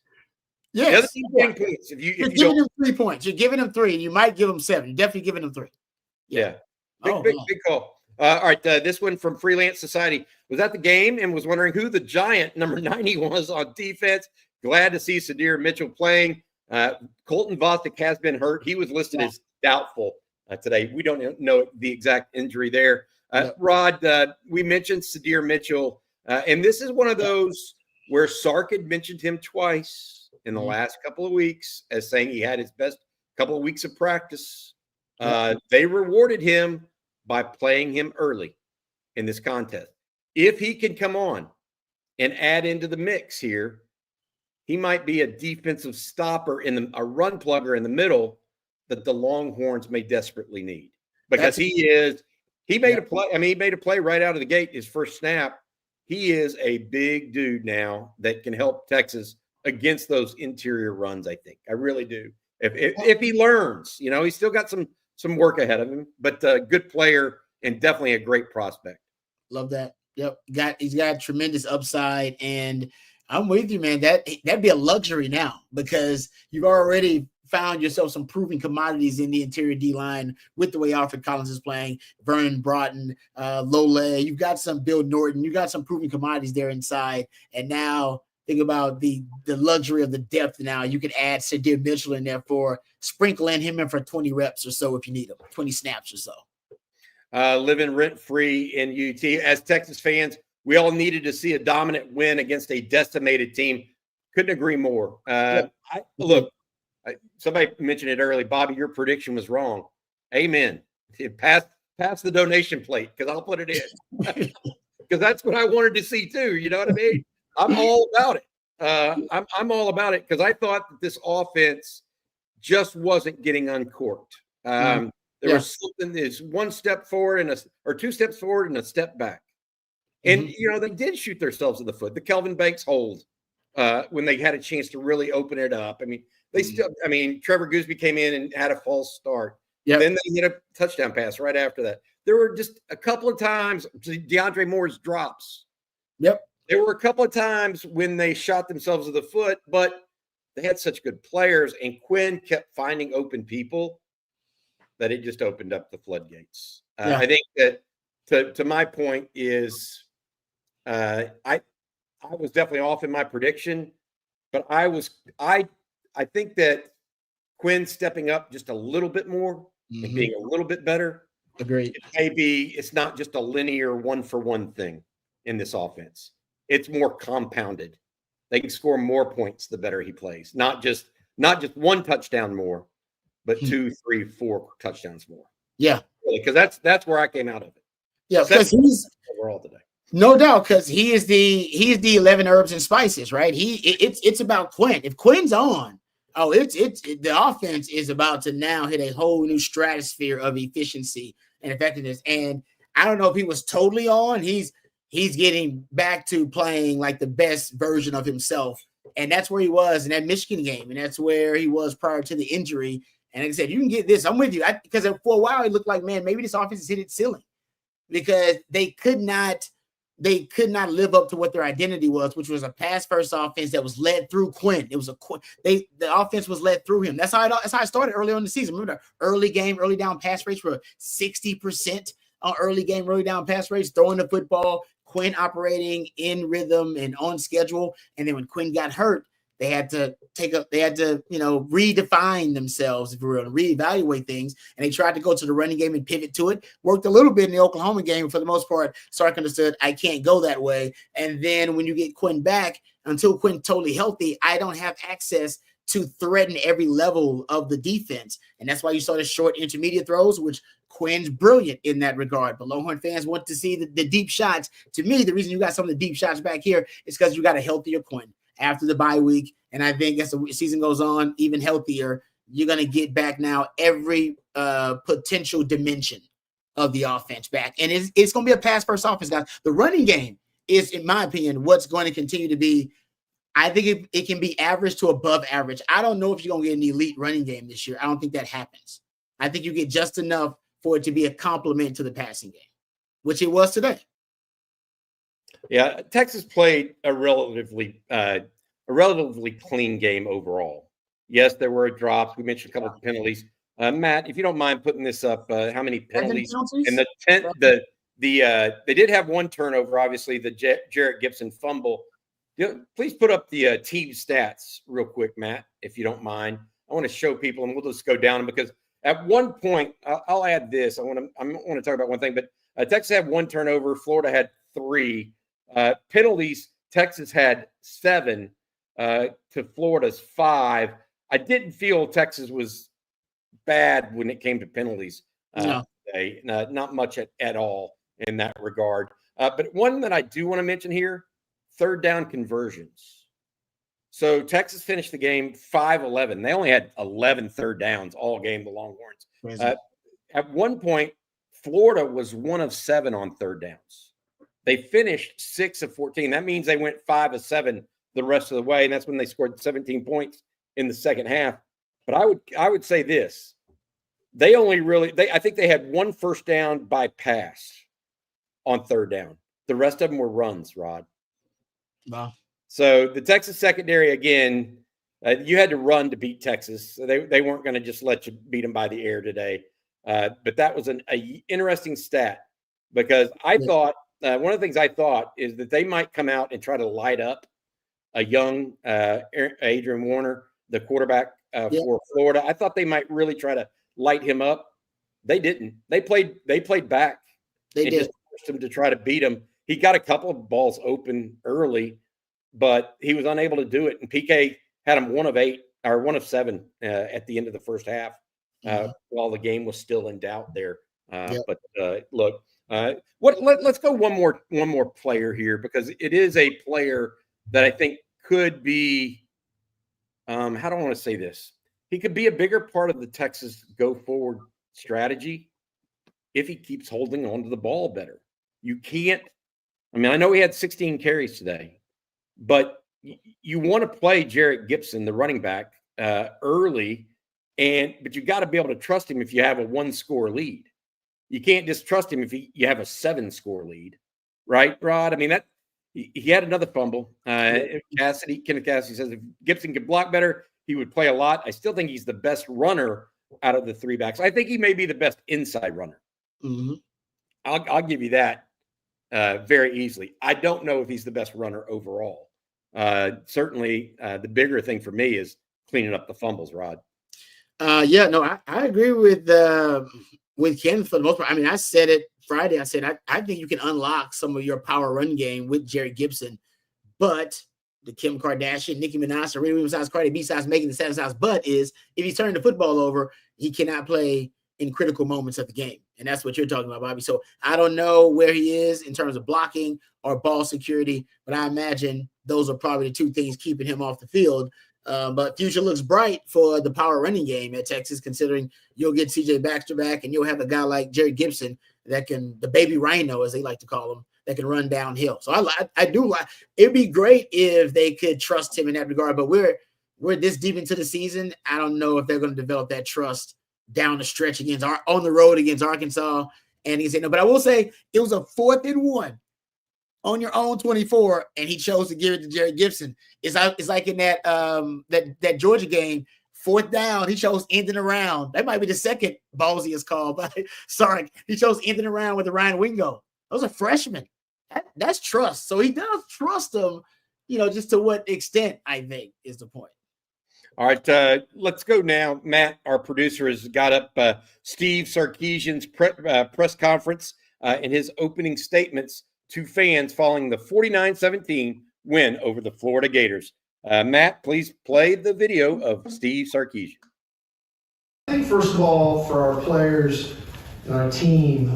Yes. The other team getting points. You're giving them 3 points. You're giving them 3, and you might give them 7. You're definitely giving them 3. Yeah. Big call. All right. This one from Freelance Society was at the game and was wondering who the giant number 90 was on defense. Glad to see Sadir Mitchell playing. Colton Vostok has been hurt. He was listed as doubtful today. We don't know the exact injury there. Rod, we mentioned Sadir Mitchell, and this is one of those where Sark had mentioned him twice in the last couple of weeks as saying he had his best couple of weeks of practice. They rewarded him by playing him early in this contest. If he can come on and add into the mix here, he might be a defensive stopper a run plugger in the middle that the Longhorns may desperately need, because he made a play. I mean, he made a play right out of the gate, his first snap. He is a big dude now that can help Texas against those interior runs. I think I really do. If he learns, he's still got some work ahead of him, but a good player and definitely a great prospect. Love that. Yep. He's got tremendous upside, and I'm with you, man. That'd be a luxury now, because you've already found yourself some proven commodities in the interior D line with the way Alfred Collins is playing, Vernon Broughton, Lole. You've got some Bill Norton. You got some proven commodities there inside, and now think about the luxury of the depth. Now you can add Sadir Mitchell in there for sprinkling him in for 20 reps or so if you need him, 20 snaps or so. Living rent-free in UT. As Texas fans, we all needed to see a dominant win against a decimated team. Couldn't agree more. Somebody mentioned it early. Bobby, your prediction was wrong. Amen. Pass the donation plate, because I'll put it in. Because that's what I wanted to see too. You know what I mean? I'm all about it. I'm all about it, because I thought that this offense just wasn't getting uncorked. There was something. There's one step forward or 2 steps forward and a step back. And they did shoot themselves in the foot. The Kelvin Banks hold when they had a chance to really open it up. I mean, Trevor Gooseby came in and had a false start. Yep. Then they hit a touchdown pass right after that. There were just a couple of times, DeAndre Moore's drops. Yep. There were a couple of times when they shot themselves in the foot, but they had such good players, and Quinn kept finding open people that it just opened up the floodgates. I think that to my point is I was definitely off in my prediction, but I think that Quinn stepping up just a little bit more and being a little bit better. Agreed. It's not just a linear 1-for-1 thing in this offense. It's more compounded. They can score more points the better he plays. Not just 1 touchdown more, but 2, 3, 4 touchdowns more. Yeah. Because that's where I came out of it. Yeah, because he's overall today. No doubt, because he's the 11 herbs and spices, right? It's about Quinn. If Quinn's on, the offense is about to now hit a whole new stratosphere of efficiency and effectiveness. And I don't know if he was totally on. He's getting back to playing like the best version of himself. And that's where he was in that Michigan game. And that's where he was prior to the injury. And like I said, you can get this. I'm with you. Because for a while, it looked like, man, maybe this offense has hit its ceiling, because they could not live up to what their identity was, which was a pass-first offense that was led through Quinn. It was the offense was led through him. That's how it started early on in the season. Remember the early down pass rates were 60% on early game, early down pass rates, throwing the football, Quinn operating in rhythm and on schedule. And then when Quinn got hurt, they had to redefine themselves, if you will, and reevaluate things. And they tried to go to the running game and pivot to it. Worked a little bit in the Oklahoma game. For the most part, Sark understood I can't go that way. And then when you get Quinn back, until Quinn totally healthy, I don't have access to threaten every level of the defense. And that's why you saw the short intermediate throws, which Quinn's brilliant in that regard. But Longhorn fans want to see the deep shots. To me, the reason you got some of the deep shots back here is because you got a healthier Quinn after the bye week. And I think as the season goes on, even healthier, you're going to get back now every potential dimension of the offense back. And it's going to be a pass-first offense, guys. The running game is, in my opinion, what's going to continue to be. I think it can be average to above average. I don't know if you're going to get an elite running game this year. I don't think that happens. I think you get just enough for it to be a complement to the passing game, which it was today. Yeah, Texas played a relatively relatively clean game overall. Yes, there were drops. We mentioned a couple of penalties. Matt, if you don't mind putting this up, how many penalties? And they did have one turnover, obviously, the Jarrett Gibson fumble. Please put up the team stats real quick, Matt, if you don't mind. I want to show people, and we'll just go down because at one point, I'll add this. I want to talk about one thing, but Texas had one turnover. Florida had 3 penalties. Texas had 7 to Florida's 5. I didn't feel Texas was bad when it came to penalties today. Not much at all in that regard. But one that I do want to mention here, third down conversions. So Texas finished the game 5-11. They only had 11 third downs all game, the Longhorns. At one point, Florida was 1 of 7 on third downs. They finished 6 of 14. That means they went 5 of 7 the rest of the way, and that's when they scored 17 points in the second half. But I would say this. They only I think they had 1 first down by pass on third down. The rest of them were runs, Rod. Wow. So the Texas secondary, again, you had to run to beat Texas. So they weren't going to just let you beat them by the air today. But that was an interesting stat because I thought one of the things I thought is that they might come out and try to light up a young Adrian Warner, the quarterback for Florida. I thought they might really try to light him up. They didn't. They played back. They did. Just forced him to try to beat him. He got a couple of balls open early, but he was unable to do it. And PK had him 1 of 7 at the end of the first half while the game was still in doubt there. But look, let's go one more player here because it is a player that I think could be how do I want to say this? He could be a bigger part of the Texas go forward strategy if he keeps holding on to the ball better. You can't. I mean, I know he had 16 carries today, but you want to play Jarrett Gibson, the running back, early, but you got to be able to trust him if you have a 1-score lead. You can't just trust him if you have a 7-score lead, right, Rod? I mean, that he had another fumble. Kenneth Cassidy says if Gibson could block better, he would play a lot. I still think he's the best runner out of the 3 backs. I think he may be the best inside runner. Mm-hmm. I'll give you that very easily. I don't know if he's the best runner overall. Certainly, the bigger thing for me is cleaning up the fumbles, Rod. I agree with Ken for the most part. I mean, I said it Friday. I said I think you can unlock some of your power run game with Jarrett Gibson, but the Kim Kardashian, Nicki Minaj, Serena Williams, Cardi B size making the same size but is if he's turning the football over, he cannot play in critical moments of the game. And that's what you're talking about, Bobby. So I don't know where he is in terms of blocking or ball security, but I imagine those are probably the 2 things keeping him off the field. But future looks bright for the power running game at Texas, considering you'll get CJ Baxter back and you'll have a guy like Jerry Gibson that can, the baby rhino, as they like to call him, that can run downhill. So I do like, it'd be great if they could trust him in that regard, but we're this deep into the season. I don't know if they're going to develop that trust down the stretch on the road against Arkansas. And he said, no, but I will say it was a 4th and 1 on your own 24, and he chose to give it to Jerry Gibson. It's like in that Georgia game, 4th down, he chose ending around. That might be the second ballsiest call, but sorry, he chose ending around with the Ryan Wingo. Those are freshmen. That's trust. So he does trust them, just to what extent, I think, is the point. All right, let's go now. Matt, our producer, has got up Steve Sarkisian's press conference and his opening statements to fans following the 49-17 win over the Florida Gators. Matt, please play the video of Steve Sarkisian. I think, first of all, for our players and our team,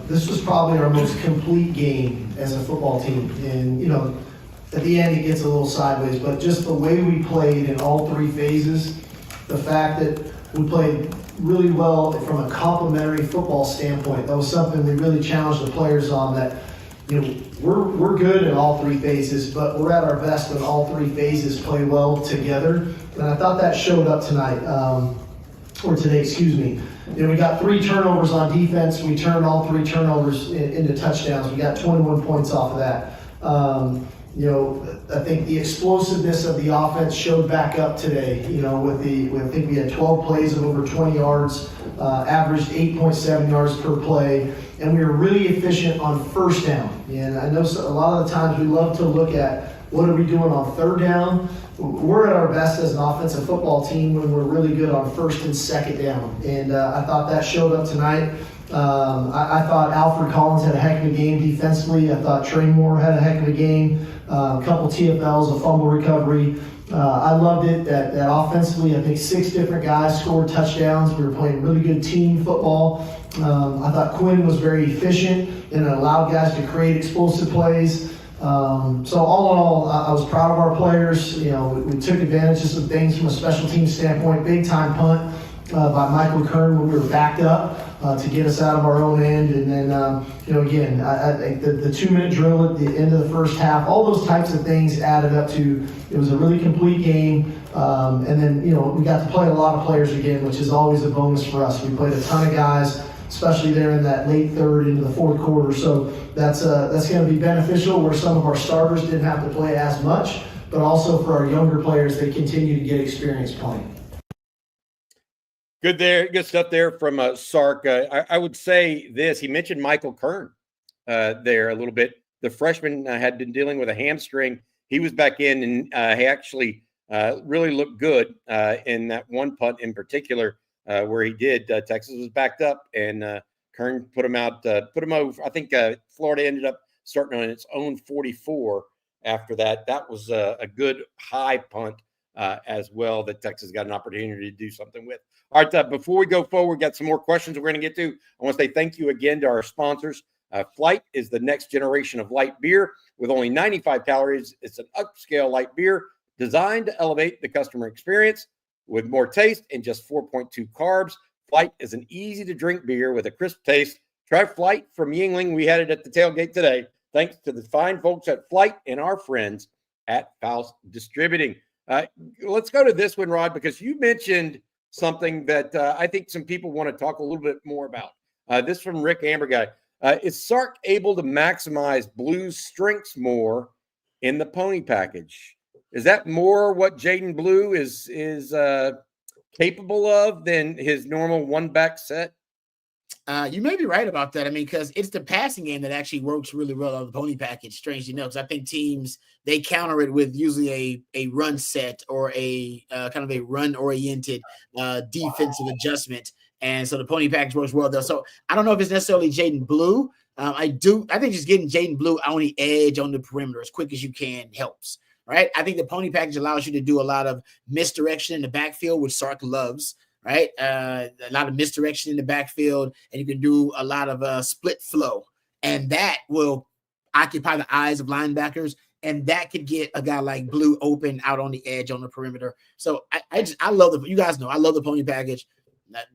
this was probably our most complete game as a football team. And, at the end, it gets a little sideways, but just the way we played in all 3 phases, the fact that we played really well from a complementary football standpoint, that was something we really challenged the players on, that we're good in all 3 phases, but we're at our best when all 3 phases play well together. And I thought that showed up tonight, or today, excuse me. We got 3 turnovers on defense. We turned all 3 turnovers into touchdowns. We got 21 points off of that. I think the explosiveness of the offense showed back up today. I think we had 12 plays of over 20 yards, averaged 8.7 yards per play, and we were really efficient on first down. And I know a lot of the times we love to look at what are we doing on third down. We're at our best as an offensive football team when we're really good on first and second down. And I thought that showed up tonight. I thought Alfred Collins had a heck of a game defensively. I thought Trey Moore had a heck of a game. A couple TFLs, a fumble recovery. I loved it that offensively, I think 6 different guys scored touchdowns. We were playing really good team football. I thought Quinn was very efficient and allowed guys to create explosive plays. So all in all, I was proud of our players. We took advantage of some things from a special team standpoint. Big time punt by Michael Kern when we were backed up to get us out of our own end. And then, again, I think the 2-minute drill at the end of the first half, all those types of things added up to, it was a really complete game. And then, we got to play a lot of players again, which is always a bonus for us. We played a ton of guys, especially there in that late third into the fourth quarter. So that's going to be beneficial where some of our starters didn't have to play as much, but also for our younger players, they continue to get experience playing. Good stuff there from Sark. I would say this. He mentioned Michael Kern there a little bit. The freshman had been dealing with a hamstring. He was back in, and he actually really looked good in that one punt in particular where he did. Texas was backed up, and Kern put him over. I think Florida ended up starting on its own 44 after that. That was a good high punt as well that Texas got an opportunity to do something with. All right, before we go forward, we've got some more questions we're going to get to. I want to say thank you again to our sponsors. Flight is the next generation of light beer with only 95 calories. It's an upscale light beer designed to elevate the customer experience with more taste and just 4.2 carbs. Flight is an easy-to-drink beer with a crisp taste. Try Flight from Yuengling. We had it at the tailgate today. Thanks to the fine folks at Flight and our friends at Faust Distributing. Let's go to this one, Rod, because you mentioned something that I think some people want to talk a little bit more about. This from Rick Amberguy. Is Sark able to maximize Blue's strengths more in the pony package? Is that more what Jaden Blue is capable of than his normal one-back set? You may be right about that. I mean, because it's the passing game that actually works really well on the pony package, strangely enough. Because I think teams, they counter it with usually a run set or a kind of a run-oriented defensive adjustment. And so the pony package works well there. So I don't know if it's necessarily Jaden Blue. I think just getting Jaden Blue on the edge, on the perimeter as quick as you can helps, right? I think the pony package allows you to do a lot of misdirection in the backfield, which Sark loves. Right, a lot of misdirection in the backfield, and you can do a lot of split flow, and that will occupy the eyes of linebackers, and that could get a guy like Blue open out on the edge on the perimeter. So I love you guys know I love the pony package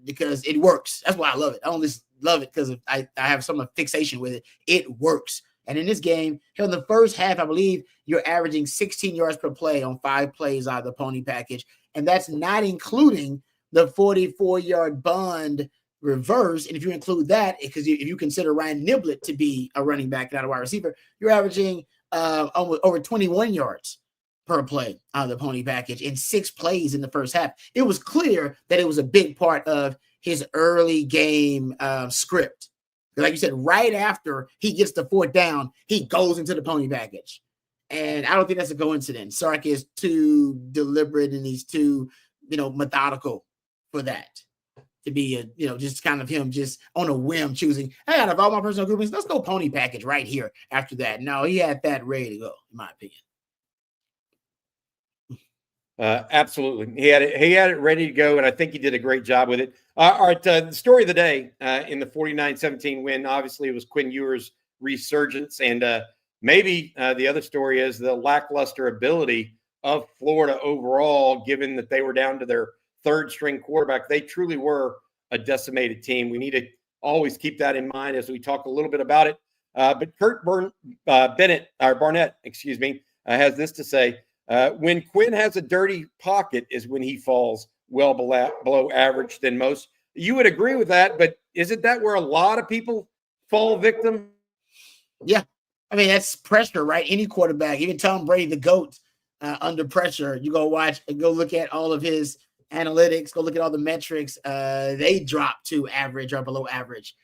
because it works. That's why I love it. I don't just love it because I have some fixation with it. It works. And in this game, in the first half, I believe you're averaging 16 yards per play on 5 plays out of the pony package, and that's not including the 44-yard bond reverse. And if you include that, because if you consider Ryan Niblett to be a running back, not a wide receiver, you're averaging almost over 21 yards per play out of the pony package in 6 plays in the first half. It was clear that it was a big part of his early game script. Like you said, right after he gets the 4th down, he goes into the pony package. And I don't think that's a coincidence. Sark is too deliberate and he's too, methodical for that to be just kind of him just on a whim choosing, hey, out of all my personal groupings, let's go pony package right here after that. No, he had that ready to go, in my opinion. Absolutely. He had it ready to go, and I think he did a great job with it. All right, the story of the day in the 49-17 win, obviously, it was Quinn Ewers' resurgence, and maybe the other story is the lackluster ability of Florida overall, given that they were down to their 3rd-string quarterback. They truly were a decimated team. We need to always keep that in mind as we talk a little bit about it. But Kurt Barnett, has this to say. When Quinn has a dirty pocket is when he falls well below average than most. You would agree with that, but isn't that where a lot of people fall victim? Yeah, I mean, that's pressure, right? Any quarterback, even Tom Brady, the GOAT, under pressure, you go look at all of his analytics, go look at all the metrics. They drop to average or below average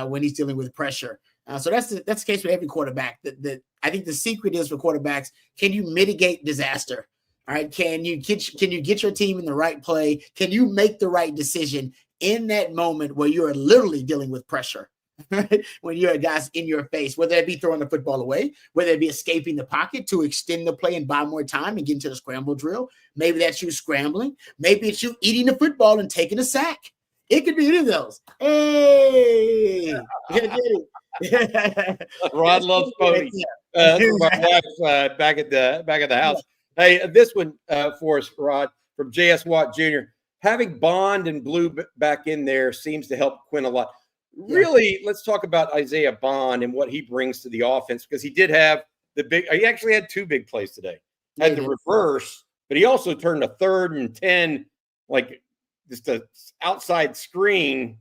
when he's dealing with pressure. So that's the case with every quarterback. I think the secret is for quarterbacks: can you mitigate disaster? All right, can you get your team in the right play? Can you make the right decision in that moment where you're literally dealing with pressure? Right? When you're a guy's in your face, whether it be throwing the football away, whether it be escaping the pocket to extend the play and buy more time and get into the scramble drill. Maybe that's you scrambling. Maybe it's you eating the football and taking a sack. It could be any of those. Hey, Rod loves ponies. My wife back at the house. Hey, this one for us, Rod, from J.S. Watt Jr. Having Bond and Blue back in there seems to help Quinn a lot. Really, let's talk about Isaiah Bond and what he brings to the offense, because he did have he actually had 2 big plays today. Had the reverse, but he also turned a 3rd and 10, like just a outside screen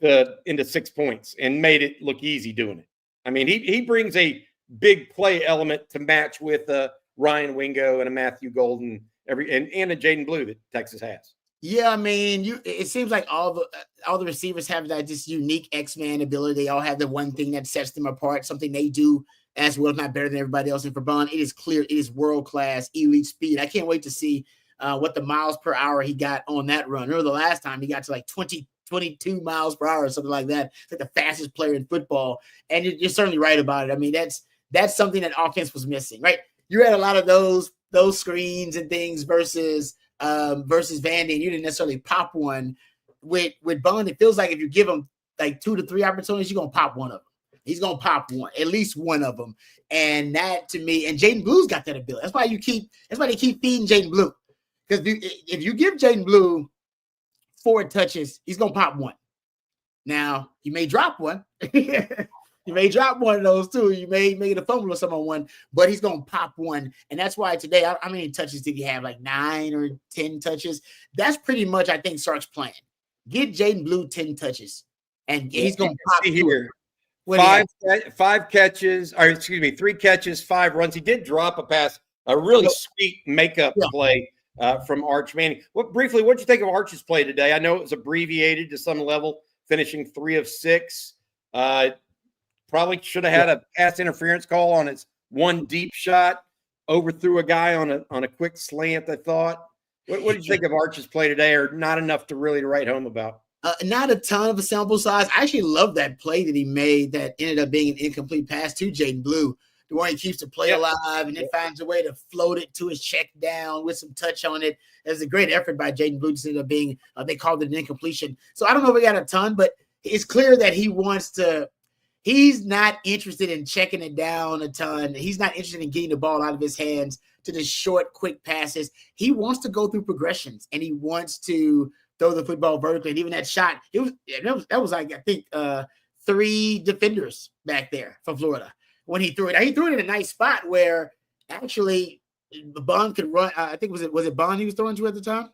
into 6 points and made it look easy doing it. I mean, he brings a big play element to match with Ryan Wingo and a Matthew Golden and a Jaden Blue that Texas has. Yeah, I mean, it seems like all the receivers have that just unique X-Man ability. They all have the one thing that sets them apart, something they do as well, not better than everybody else. And for Bond, it is clear, it is world-class, elite speed. I can't wait to see what the miles per hour he got on that run. Remember the last time he got to like 22 miles per hour or something like that. It's like the fastest player in football. And you're certainly right about it. I mean, that's something that offense was missing, right? You had a lot of those screens and things versus Vandy, and you didn't necessarily pop one. With Bond, it feels like if you give him like 2 to 3 opportunities, you're gonna pop one of them. He's gonna pop one, at least one of them. And that, to me, and Jaden Blue's got that ability. That's why they keep feeding Jaden Blue. Because if you give Jaden Blue 4 touches, he's gonna pop one. Now he may drop one. You may drop one of those too. You may make it a fumble or something on one, but he's going to pop one. And that's why today, how many touches did he have? Like 9 or 10 touches? That's pretty much, I think, Sark's plan. Get Jaden Blue 10 touches, and he's going to pop here. 5 catches, or excuse me, 3 catches, 5 runs. He did drop a pass, a really sweet makeup play from Arch Manning. What did you think of Arch's play today? I know it was abbreviated to some level, finishing 3 of 6. Probably should have had a pass interference call on his one deep shot, overthrew a guy on a quick slant, I thought. What did you think of Arch's play today, or not enough to really write home about? Not a ton of a sample size. I actually love that play that he made that ended up being an incomplete pass to Jaden Blue. The one he keeps the play alive and then finds a way to float it to his check down with some touch on it. It was a great effort by Jaden Blue. It ended up being, they called it an incompletion. So I don't know if we got a ton, but it's clear that he's not interested in checking it down a ton. He's not interested in getting the ball out of his hands to the short, quick passes. He wants to go through progressions, and he wants to throw the football vertically. And even that shot, that was like, I think, 3 defenders back there from Florida when he threw it. He threw it in a nice spot where actually Bond could run. I think was it Bond he was throwing to at the time?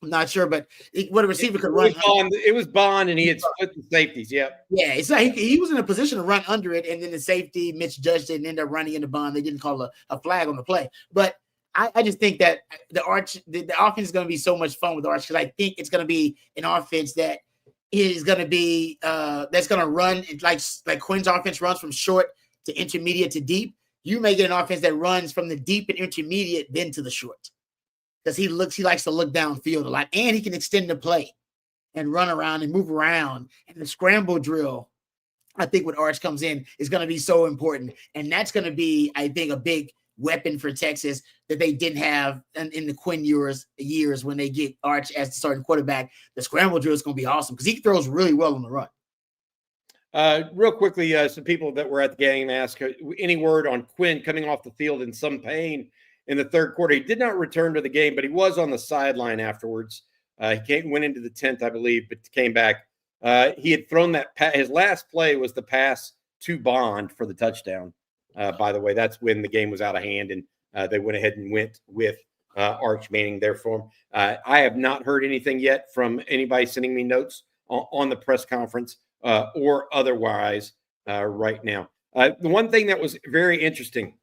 I'm not sure, but what a receiver could run. It was Bond, and he had split the safeties. Yeah, it's like he was in a position to run under it, and then the safety Mitch judged it and ended up running into Bond. They didn't call a flag on the play, but I just think that the offense is going to be so much fun with Arch, because I think it's going to be an offense that is going to be that's going to run like Quinn's offense runs from short to intermediate to deep. You may get an offense that runs from the deep and intermediate then to the short. Because he likes to look downfield a lot, and he can extend the play and run around and move around. And the scramble drill, I think when Arch comes in, is going to be so important. And that's going to be, I think, a big weapon for Texas that they didn't have in the Quinn Ewers years when they get Arch as the starting quarterback. The scramble drill is going to be awesome because he throws really well on the run. Real quickly, some people that were at the game asked any word on Quinn coming off the field in some pain in the third quarter. He did not return to the game, but he was on the sideline afterwards. He went into the 10th, I believe, but came back. He had thrown that his last play was the pass to Bond for the touchdown. By the way, that's when the game was out of hand, and they went ahead and went with Arch Manning there for him. I have not heard anything yet from anybody sending me notes on the press conference or otherwise right now. The one thing that was very interesting,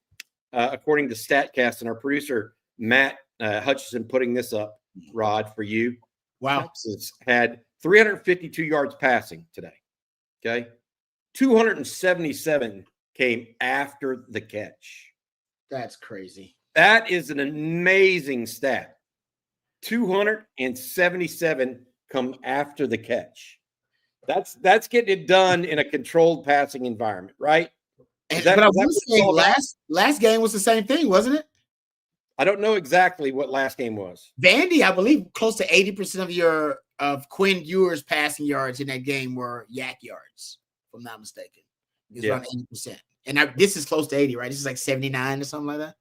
according to StatCast and our producer, Matt Hutchison, putting this up, Rod, for you. Wow. Texas had 352 yards passing today. Okay. 277 came after the catch. That's crazy. That is an amazing stat. 277 come after the catch. That's getting it done in a controlled passing environment, right? But I want to say last game was the same thing, wasn't it? I don't know exactly what last game was. Vandy, I believe close to 80% of Quinn Ewers' passing yards in that game were yak yards, if I'm not mistaken. It's around 80%. And this is close to 80, right? This is like 79 or something like that.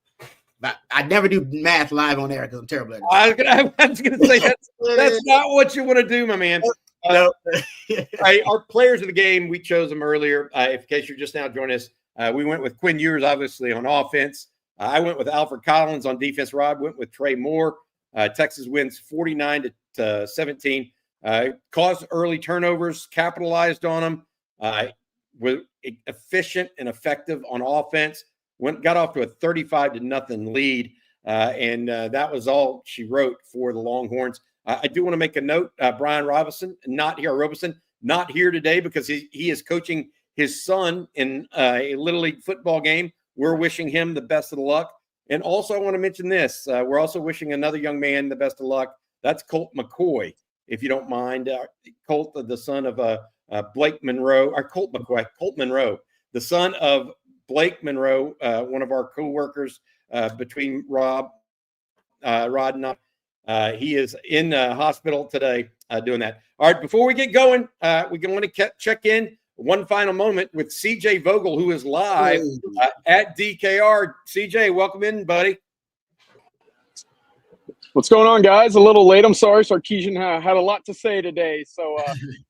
But I never do math live on air because I'm terrible at it. I was gonna say that's not what you want to do, my man. No. Our players of the game, we chose them earlier. In case you're just now joining us, we went with Quinn Ewers, obviously, on offense. I went with Alfred Collins on defense. Rod went with Trey Moore. Texas wins 49-17. Caused early turnovers, capitalized on them. Were efficient and effective on offense. Got off to a 35-0 lead, and that was all she wrote for the Longhorns. I do want to make a note. Brian Robeson, not here today because he is coaching his son in a Little League football game. We're wishing him the best of luck. And also, I want to mention this. We're also wishing another young man the best of luck. That's Colt McCoy, if you don't mind. Colt, the son of Blake Monroe, or Colt Monroe, the son of Blake Monroe, one of our co-workers between Rod and I. He is in hospital today doing that. All right, before we get going, we want to check in one final moment with CJ Vogel, who is live at DKR. CJ, welcome in, buddy. What's going on, guys? A little late. I'm sorry. Sarkisian had a lot to say today. So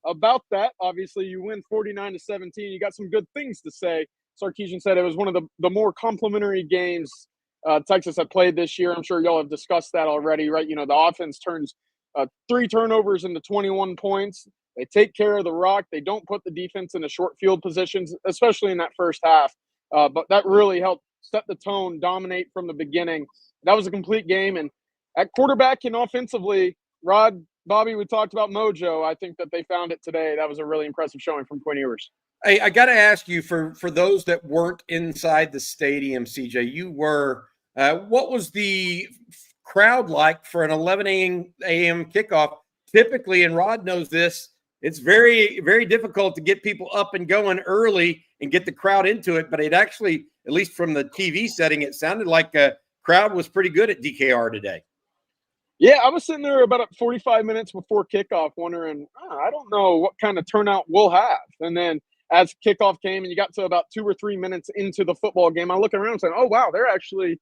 about that, obviously, you win 49-17. You got some good things to say. Sarkisian said it was one of the more complimentary games Texas had played this year. I'm sure y'all have discussed that already, right? You know, the offense turns 3 turnovers into 21 points. They take care of the rock. They don't put the defense in the short field positions, especially in that first half. But that really helped set the tone, dominate from the beginning. That was a complete game. And at quarterback and offensively, Rod, Bobby, we talked about mojo. I think that they found it today. That was a really impressive showing from Quinn Ewers. Hey, I got to ask you, for those that weren't inside the stadium, CJ, you were. What was the crowd like for an 11 a.m. kickoff? Typically, and Rod knows this, it's very, very difficult to get people up and going early and get the crowd into it. But it actually, at least from the TV setting, it sounded like a crowd was pretty good at DKR today. Yeah, I was sitting there about 45 minutes before kickoff wondering, I don't know what kind of turnout we'll have. And then as kickoff came and you got to about 2 or 3 minutes into the football game, I look around and said, oh, wow, there actually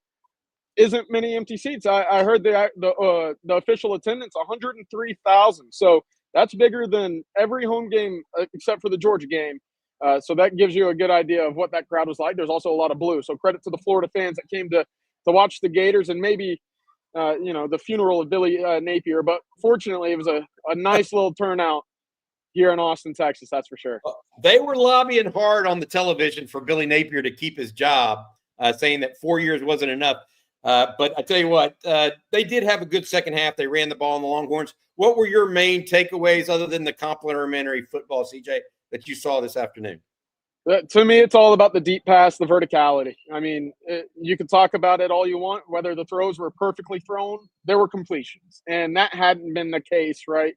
isn't many empty seats. I heard the official attendance, 103,000. So that's bigger than every home game except for the Georgia game. So that gives you a good idea of what that crowd was like. There's also a lot of blue. So credit to the Florida fans that came to watch the Gators and maybe the funeral of Billy Napier. But fortunately, it was a nice little turnout here in Austin, Texas, that's for sure. They were lobbying hard on the television for Billy Napier to keep his job, saying that 4 years wasn't enough. But I tell you what, they did have a good second half. They ran the ball on the Longhorns. What were your main takeaways other than the complimentary football, CJ, that you saw this afternoon? To me, it's all about the deep pass, the verticality. I mean, you can talk about it all you want, whether the throws were perfectly thrown, there were completions. And that hadn't been the case, right?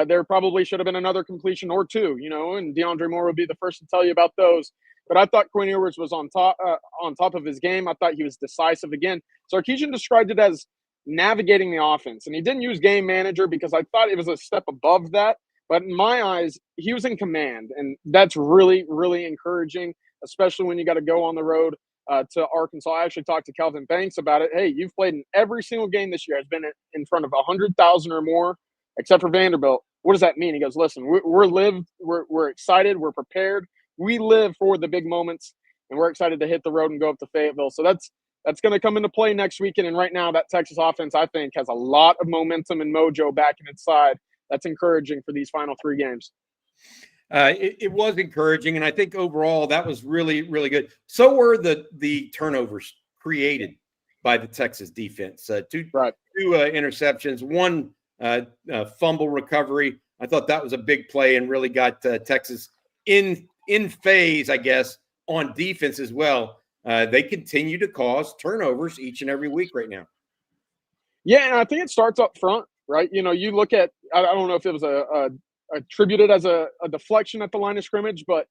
There probably should have been another completion or two, and DeAndre Moore would be the first to tell you about those. But I thought Quinn Ewers was on top of his game. I thought he was decisive again. Sarkisian described it as navigating the offense. And he didn't use game manager because I thought it was a step above that. But in my eyes, he was in command. And that's really, really encouraging, especially when you got to go on the road to Arkansas. I actually talked to Calvin Banks about it. Hey, you've played in every single game this year. Has been in front of 100,000 or more, except for Vanderbilt. What does that mean? He goes, listen, we're excited. We're prepared. We live for the big moments, and we're excited to hit the road and go up to Fayetteville. So that's going to come into play next weekend. And right now, that Texas offense, I think, has a lot of momentum and mojo back in its side. That's encouraging for these final 3 games. It was encouraging, and I think overall that was really, really good. So were the turnovers created by the Texas defense. Two interceptions, one fumble recovery. I thought that was a big play and really got Texas in phase, I guess, on defense as well. They continue to cause turnovers each and every week right now. Yeah, and I think it starts up front, right? You know, you look at, I don't know if it was attributed as a deflection at the line of scrimmage, but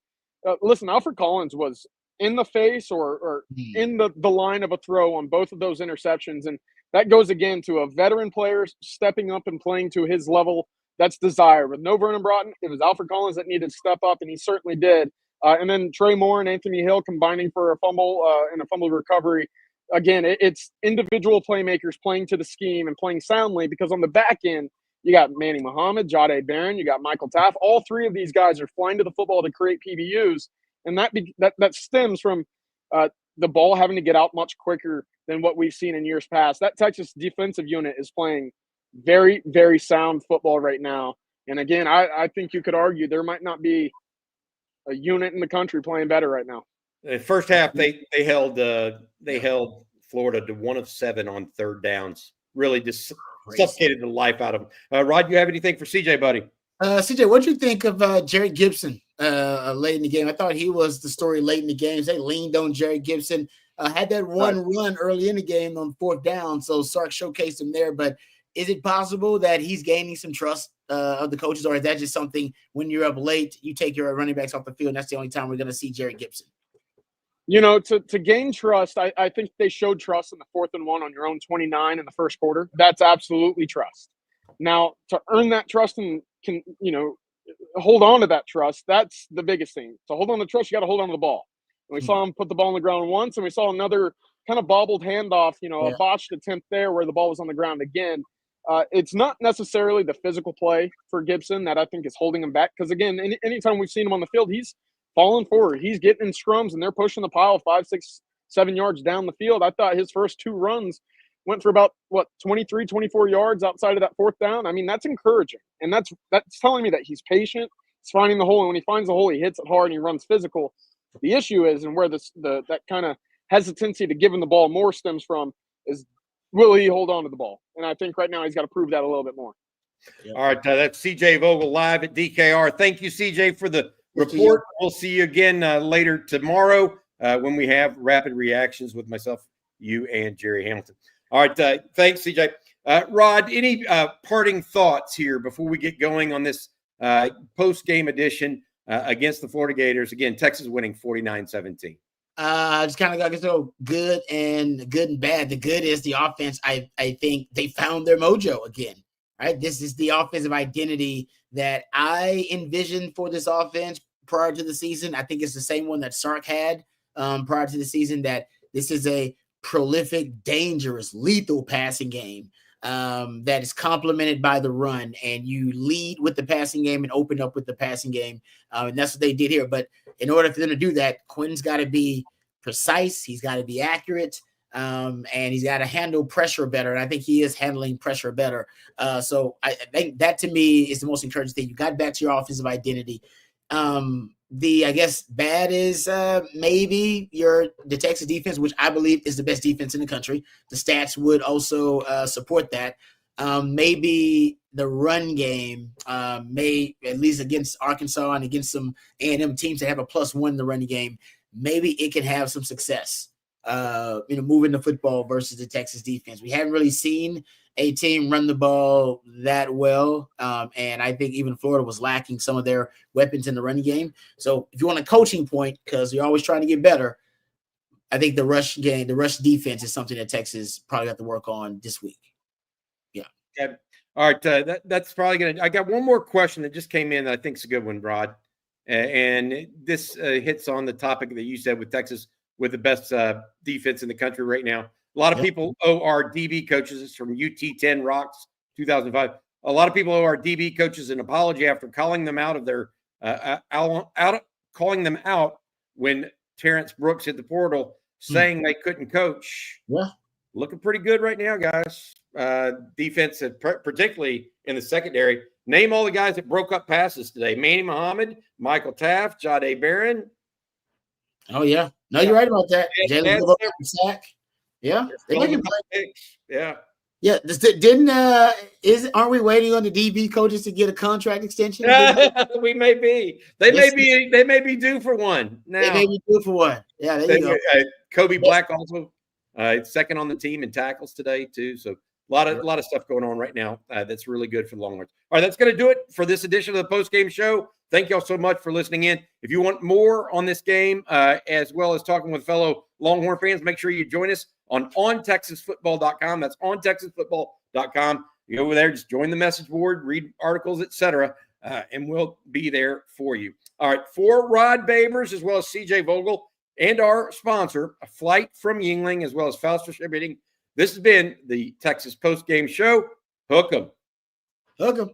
listen, Alfred Collins was in the face or in the line of a throw on both of those interceptions. And that goes again to a veteran player stepping up and playing to his level that's desired. With no Vernon Broughton, it was Alfred Collins that needed to step up, and he certainly did. And then Trey Moore and Anthony Hill combining for a fumble and a fumble recovery. Again, it's individual playmakers playing to the scheme and playing soundly, because on the back end, you got Manny Muhammad, Jahdae Barron, you got Michael Taff. All three of these guys are flying to the football to create PBUs, and that stems from the ball having to get out much quicker than what we've seen in years past. That Texas defensive unit is playing very, very sound football right now. And again, I think you could argue there might not be a unit in the country playing better right now. The first half, they held Florida to 1 of 7 on third downs. Really just suffocated the life out of them. Rod, you have anything for CJ, buddy? CJ, what do you think of Jared Gibson late in the game? I thought he was the story late in the game. They leaned on Jared Gibson. Had that one run early in the game on 4th down, so Sark showcased him there. But is it possible that he's gaining some trust of the coaches, or is that just something when you're up late, you take your running backs off the field, and that's the only time we're going to see Jared Gibson? You know, to gain trust, I think they showed trust in the 4th and 1 on your own 29 in the first quarter. That's absolutely trust. Now, to earn that trust and hold on to that trust, that's the biggest thing. To hold on to trust, you got to hold on to the ball. And we saw him put the ball on the ground once, and we saw another kind of bobbled handoff, a botched attempt there where the ball was on the ground again. It's not necessarily the physical play for Gibson that I think is holding him back, because, again, anytime we've seen him on the field, he's falling forward. He's getting in scrums, and they're pushing the pile 5, 6, 7 yards down the field. I thought his first 2 runs went for about, 23, 24 yards outside of that 4th down. I mean, that's encouraging. And that's telling me that he's patient. He's finding the hole, and when he finds the hole, he hits it hard and he runs physical. The issue is, and where that kind of hesitancy to give him the ball more stems from, is will he hold on to the ball? And I think right now he's got to prove that a little bit more. Yep. All right, that's CJ Vogel live at DKR. Thank you, CJ, for the report. We'll see you again later tomorrow when we have rapid reactions with myself, you, and Jerry Hamilton. All right, thanks, CJ. Rod, any parting thoughts here before we get going on this post-game edition against the Florida Gators? Again, Texas winning 49-17. Just kind of got to go good and bad. The good is the offense. I think they found their mojo again. Right, this is the offensive identity that I envisioned for this offense prior to the season. I think it's the same one that Sark had prior to the season, that this is a prolific, dangerous, lethal passing game that is complemented by the run, and you lead with the passing game and open up with the passing game. And that's what they did here. But in order for them to do that, Quinn's got to be precise. He's got to be accurate. And he's got to handle pressure better. And I think he is handling pressure better. So I think that, to me, is the most encouraging thing. You got back to your offensive identity. I guess bad is maybe the Texas defense, which I believe is the best defense in the country. The stats would also support that. Maybe the run game may, at least against Arkansas and against some A&M teams that have a +1 in the running game, maybe it can have some success. Moving the football versus the Texas defense. We haven't really seen a team run the ball that well. And I think even Florida was lacking some of their weapons in the running game. So if you want a coaching point, because you're always trying to get better, I think the rush game, the rush defense is something that Texas probably got to work on this week. Yeah. Okay. All right. That's probably going to – I got one more question that just came in that I think is a good one, Rod. And this hits on the topic that you said with Texas – with the best defense in the country right now. A lot of people owe our DB coaches, it's from UT10 Rocks 2005. A lot of people owe our DB coaches an apology after calling them out of their calling them out when Terrence Brooks hit the portal, saying they couldn't coach. Yeah, looking pretty good right now, guys. Defense, particularly in the secondary, Name all the guys that broke up passes today. Manny Muhammad, Michael Taft, Jade Barron. Oh, yeah. No, you're right about that. Jalen Gilbert sack. Yeah. They making picks. Yeah. Yeah. Aren't we waiting on the DB coaches to get a contract extension? We may be. They may be due for one now. They may be due for one. Yeah, there you go. Kobe Black also second on the team in tackles today too. So a lot of stuff going on right now that's really good for the Longhorns. All right, that's going to do it for this edition of the Postgame Show. Thank you all so much for listening in. If you want more on this game, as well as talking with fellow Longhorn fans, make sure you join us on ontexasfootball.com. That's ontexasfootball.com. You go over there, just join the message board, read articles, etc., and we'll be there for you. All right, for Rod Babers, as well as CJ Vogel, and our sponsor, A Flight from Yingling, as well as Faust Distributing, this has been the Texas Postgame Show. Hook 'em. Hook 'em.